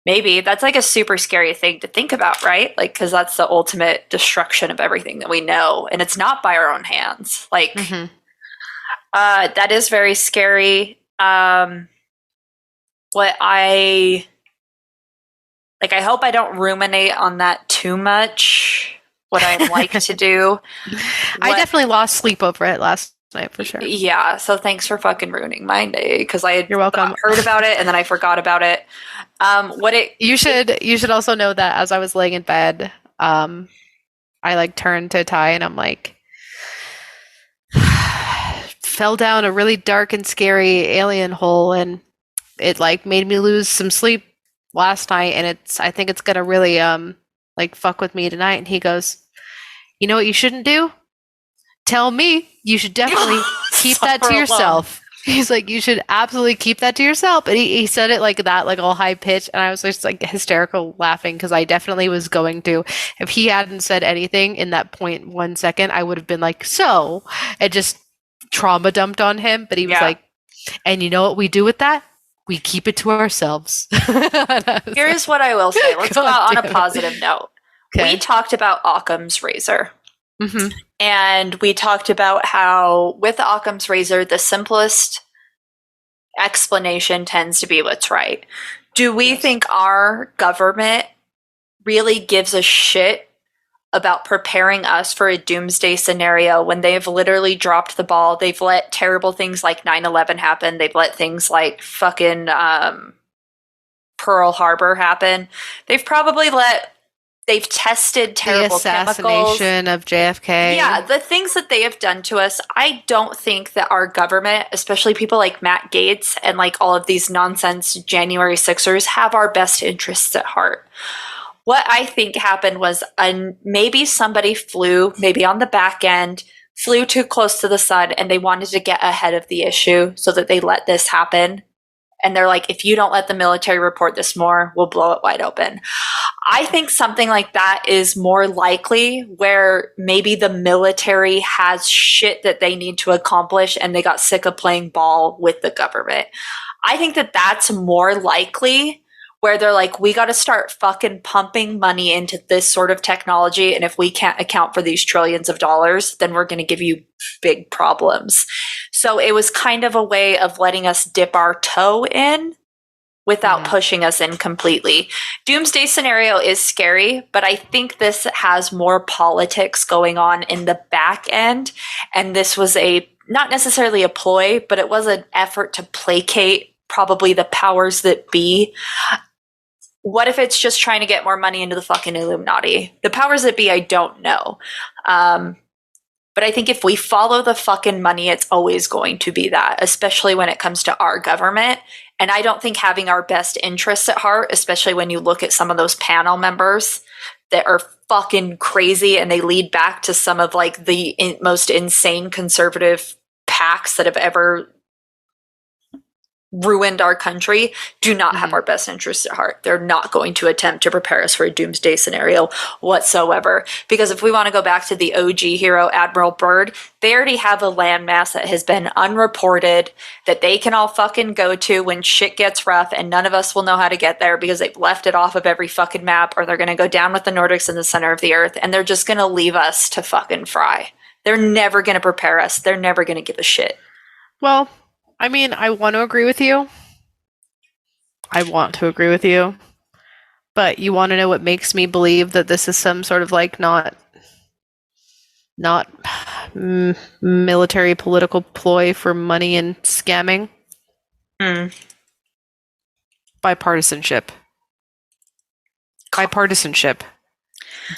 Maybe that's like a super scary thing to think about, right? Like, because that's the ultimate destruction of everything that we know, and it's not by our own hands. Like, that is very scary. What I hope I don't ruminate on that too much. What I like to do. I definitely lost sleep over it last night for sure. Yeah, so thanks for fucking ruining my day because I You're welcome. Heard about it and then I forgot about it. You should also know that as I was laying in bed, I like turned to Ty and I'm like, fell down a really dark and scary alien hole, and it like made me lose some sleep last night, and I think it's gonna really like fuck with me tonight. And he goes, you know what you shouldn't do? Tell me. You should definitely keep that to yourself. He's like, you should absolutely keep that to yourself. And he said it like that, like all high pitched. And I was just like hysterical laughing because I definitely was going to. If he hadn't said anything in that 0.1 second, I would have been like, so, and just trauma dumped on him. But he was like, and you know what we do with that? We keep it to ourselves. Here's what I will say. Let's go out on a positive note. Okay. We talked about Occam's razor. And we talked about how with the Occam's razor, the simplest explanation tends to be what's right. Do we think our government really gives a shit about preparing us for a doomsday scenario when they've literally dropped the ball? They've let terrible things like 9/11 happen. They've let things like fucking Pearl Harbor happen. They've tested terrible assassination of JFK. Yeah, the things that they have done to us. I don't think that our government, especially people like Matt Gaetz and like all of these nonsense January 6ers, have our best interests at heart. What I think happened was maybe somebody flew, maybe on the back end, flew too close to the sun, and they wanted to get ahead of the issue so that they let this happen. And they're like, if you don't let the military report this more, we'll blow it wide open. I think something like that is more likely, where maybe the military has shit that they need to accomplish and they got sick of playing ball with the government. I think that that's more likely, where they're like, we got to start fucking pumping money into this sort of technology. And if we can't account for these trillions of dollars, then we're going to give you big problems. So it was kind of a way of letting us dip our toe in without pushing us in completely. Doomsday scenario is scary, but I think this has more politics going on in the back end. And this was a not necessarily a ploy, but it was an effort to placate probably the powers that be. What if it's just trying to get more money into the fucking Illuminati? The powers that be, I don't know. But I think if we follow the fucking money, it's always going to be that, especially when it comes to our government. And I don't think having our best interests at heart, especially when you look at some of those panel members that are fucking crazy and they lead back to some of like the most insane conservative PACs that have ever ruined our country, do not have our best interests at heart. They're not going to attempt to prepare us for a doomsday scenario whatsoever. Because if we want to go back to the OG hero, Admiral Byrd, they already have a landmass that has been unreported that they can all fucking go to when shit gets rough, and none of us will know how to get there because they've left it off of every fucking map, or they're going to go down with the Nordics in the center of the earth, and they're just going to leave us to fucking fry. They're never going to prepare us. They're never going to give a shit. Well, I mean, I want to agree with you. But you want to know what makes me believe that this is some sort of like not military political ploy for money and scamming? Bipartisanship.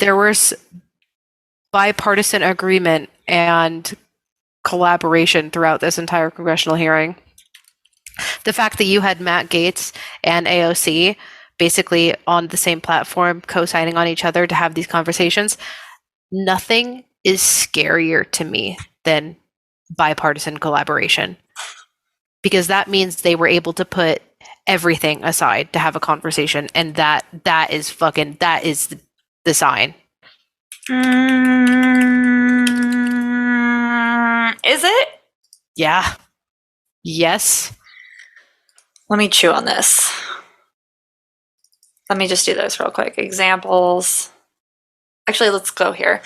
There was bipartisan agreement and collaboration throughout this entire congressional hearing. The fact that you had Matt Gaetz and AOC basically on the same platform co-signing on each other to have these conversations, nothing is scarier to me than bipartisan collaboration, because that means they were able to put everything aside to have a conversation, and that is the sign. Is it? Yeah. Yes. Let me chew on this. Let me just do those real quick. Examples. Actually, let's go here.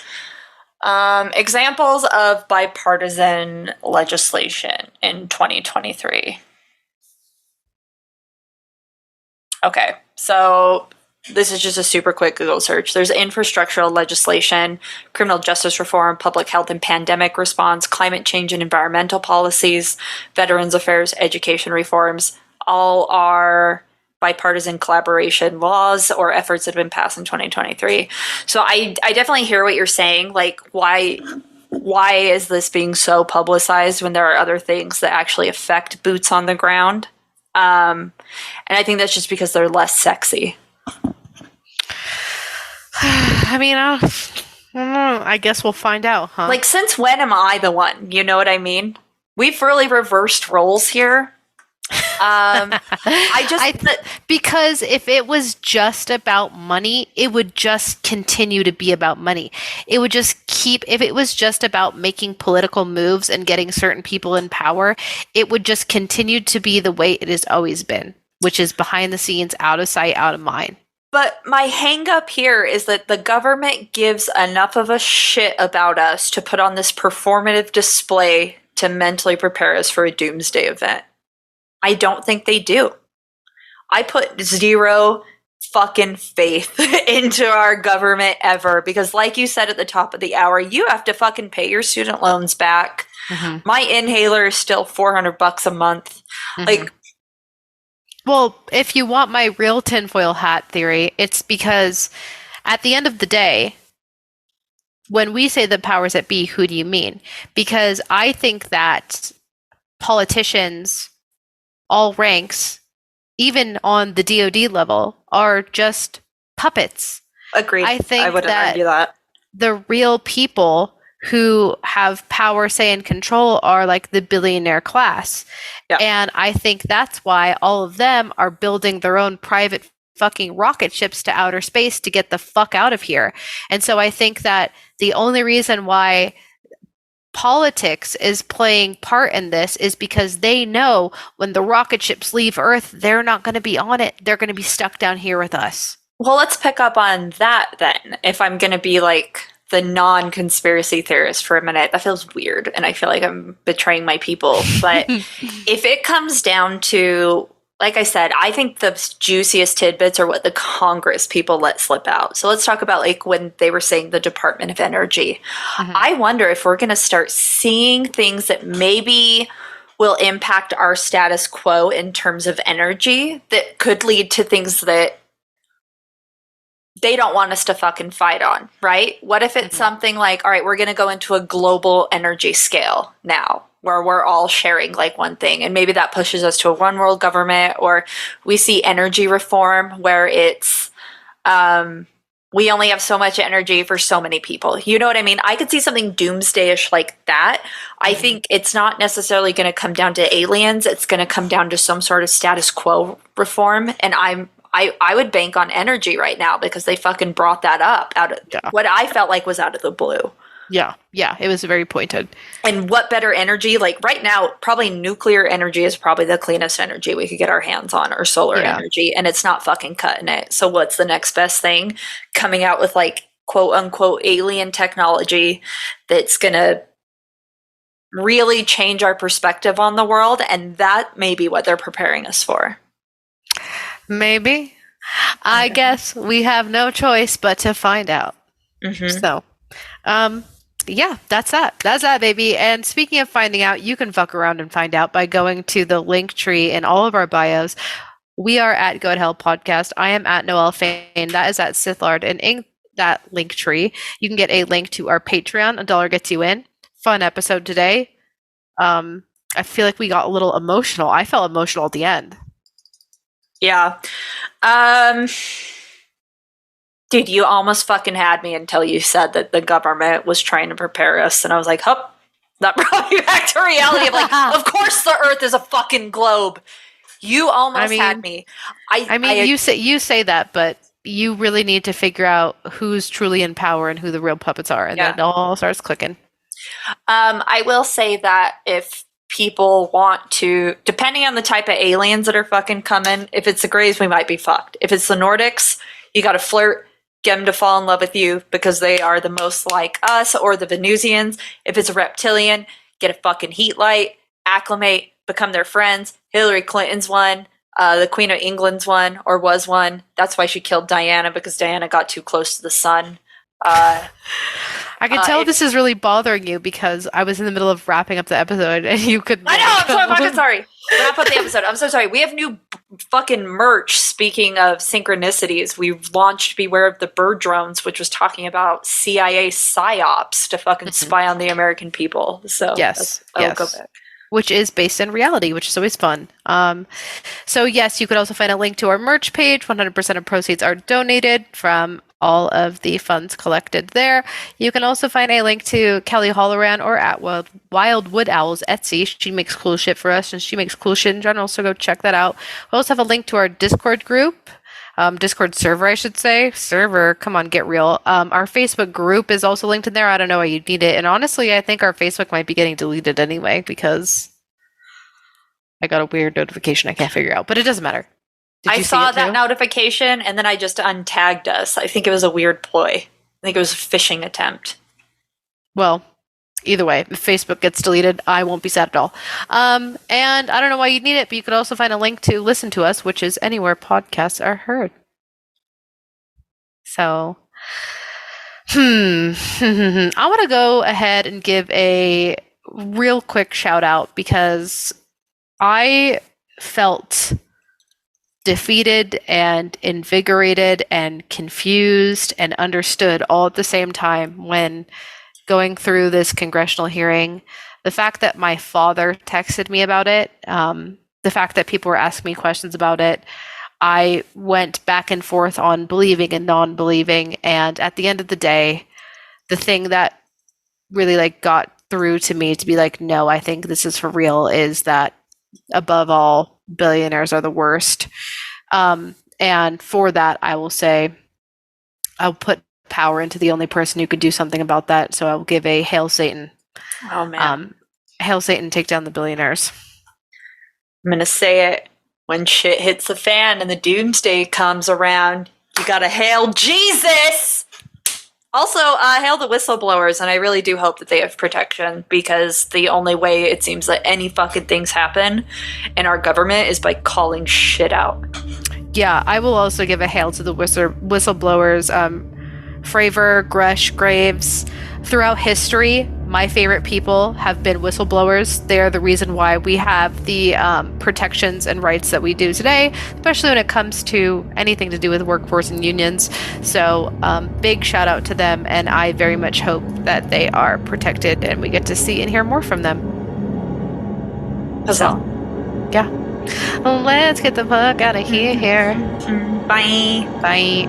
Examples of bipartisan legislation in 2023. Okay, so this is just a super quick Google search. There's infrastructural legislation, criminal justice reform, public health and pandemic response, climate change and environmental policies, veterans affairs, education reforms. All are bipartisan collaboration laws or efforts that have been passed in 2023. So I definitely hear what you're saying. Like, why is this being so publicized when there are other things that actually affect boots on the ground? And I think that's just because they're less sexy. I mean, I don't know. I guess we'll find out, huh? Like, since when am I the one? You know what I mean? We've really reversed roles here. Because if it was just about money, it would just continue to be about money. It would just if it was just about making political moves and getting certain people in power, it would just continue to be the way it has always been, which is behind the scenes, out of sight, out of mind. But my hang up here is that the government gives enough of a shit about us to put on this performative display to mentally prepare us for a doomsday event. I don't think they do. I put zero fucking faith into our government ever, because like you said at the top of the hour, you have to fucking pay your student loans back. Mm-hmm. My inhaler is still $400 a month. Mm-hmm. Like, well, if you want my real tinfoil hat theory, it's because at the end of the day, when we say the powers that be, who do you mean? Because I think that politicians, all ranks, even on the DoD level, are just puppets. Agreed. I think I wouldn't argue that. The real people who have power, say, and control are like the billionaire class. Yep. And I think that's why all of them are building their own private fucking rocket ships to outer space to get the fuck out of here. And so I think that the only reason why politics is playing part in this is because they know when the rocket ships leave Earth, they're not going to be on it. They're going to be stuck down here with us. Well, let's pick up on that then. If I'm going to be like the non-conspiracy theorist for a minute, that feels weird, and I feel like I'm betraying my people. But if it comes down to like I said, I think the juiciest tidbits are what the Congress people let slip out. So let's talk about like when they were saying the Department of Energy. I wonder if we're going to start seeing things that maybe will impact our status quo in terms of energy that could lead to things that they don't want us to fucking fight on, right? What if it's something like, all right, we're going to go into a global energy scale now where we're all sharing like one thing, and maybe that pushes us to a one world government, or we see energy reform where it's we only have so much energy for so many people. You know what I mean? I could see something doomsday-ish like that. I think it's not necessarily going to come down to aliens. It's going to come down to some sort of status quo reform, and I would bank on energy right now because they fucking brought that up out of what I felt like was out of the blue. Yeah, it was very pointed. And what better energy? Like right now, probably nuclear energy is probably the cleanest energy we could get our hands on, or solar energy, and it's not fucking cutting it. So what's the next best thing? Coming out with like quote unquote alien technology that's gonna really change our perspective on the world, and that may be what they're preparing us for. Maybe. I guess we have no choice but to find out. So, yeah, that's that. That's that, baby. And speaking of finding out, you can fuck around and find out by going to the link tree in all of our bios. We are at Go to Hell Podcast. I am at Noelle Fain. That is at Sithlard. And in that link tree, you can get a link to our Patreon. $1 gets you in. Fun episode today. I feel like we got a little emotional. I felt emotional at the end. Yeah. Dude, you almost fucking had me until you said that the government was trying to prepare us, and I was like, "Hup!" That brought me back to reality. Of like, of course, the Earth is a fucking globe. You almost had me. You say that, but you really need to figure out who's truly in power and who the real puppets are, and then it all starts clicking. I will say that if people want to, depending on the type of aliens that are fucking coming, if it's the Greys, we might be fucked. If it's the Nordics, you got to flirt. Get them to fall in love with you because they are the most like us, or the Venusians. If it's a reptilian, get a fucking heat light, acclimate, become their friends. Hillary Clinton's one. The Queen of England's one, or was one. That's why she killed Diana, because Diana got too close to the sun. I can tell this is really bothering you because I was in the middle of wrapping up the episode and you could. I know. I'm so fucking sorry. Wrap up the episode. I'm so sorry. We have new fucking merch. Speaking of synchronicities, we've launched Beware of the Bird Drones, which was talking about CIA psyops to fucking spy on the American people. So yes. I'll go back. Which is based in reality, which is always fun. So yes, you could also find a link to our merch page. 100% of proceeds are donated from all of the funds collected there. You can also find a link to Kelly Holloran or at Wild Wood Owls Etsy. She makes cool shit for us, and she makes cool shit in general, so go check that out. We also have a link to our Discord group. Discord server, I should say. Server, come on, get real. Our Facebook group is also linked in there. I don't know why you need it. And honestly, I think our Facebook might be getting deleted anyway because I got a weird notification I can't figure out. But it doesn't matter. I saw that notification, and then I just untagged us. I think it was a weird ploy. I think it was a phishing attempt. Well, either way, if Facebook gets deleted, I won't be sad at all. And I don't know why you'd need it, but you could also find a link to listen to us, which is anywhere podcasts are heard. So, I want to go ahead and give a real quick shout out because I felt defeated and invigorated and confused and understood all at the same time when going through this congressional hearing. The fact that my father texted me about it, the fact that people were asking me questions about it, I went back and forth on believing and non-believing, and at the end of the day, the thing that really got through to me to be like, no, I think this is for real, is that above all, billionaires are the worst. And for that, I will say I'll put power into the only person who could do something about that. So I'll give a Hail Satan. Oh, man. Hail Satan, take down the billionaires. I'm going to say it. When shit hits the fan and the doomsday comes around, you got to hail Jesus. Also, hail the whistleblowers, and I really do hope that they have protection, because the only way it seems that any fucking things happen in our government is by calling shit out. Yeah, I will also give a hail to the whistleblowers. Fravor, Grusch, Graves. Throughout history, my favorite people have been whistleblowers. They are the reason why we have the protections and rights that we do today, especially when it comes to anything to do with workforce and unions. So big shout out to them, and I very much hope that they are protected and we get to see and hear more from them. So, yeah. Let's get the fuck out of here. Bye. Bye.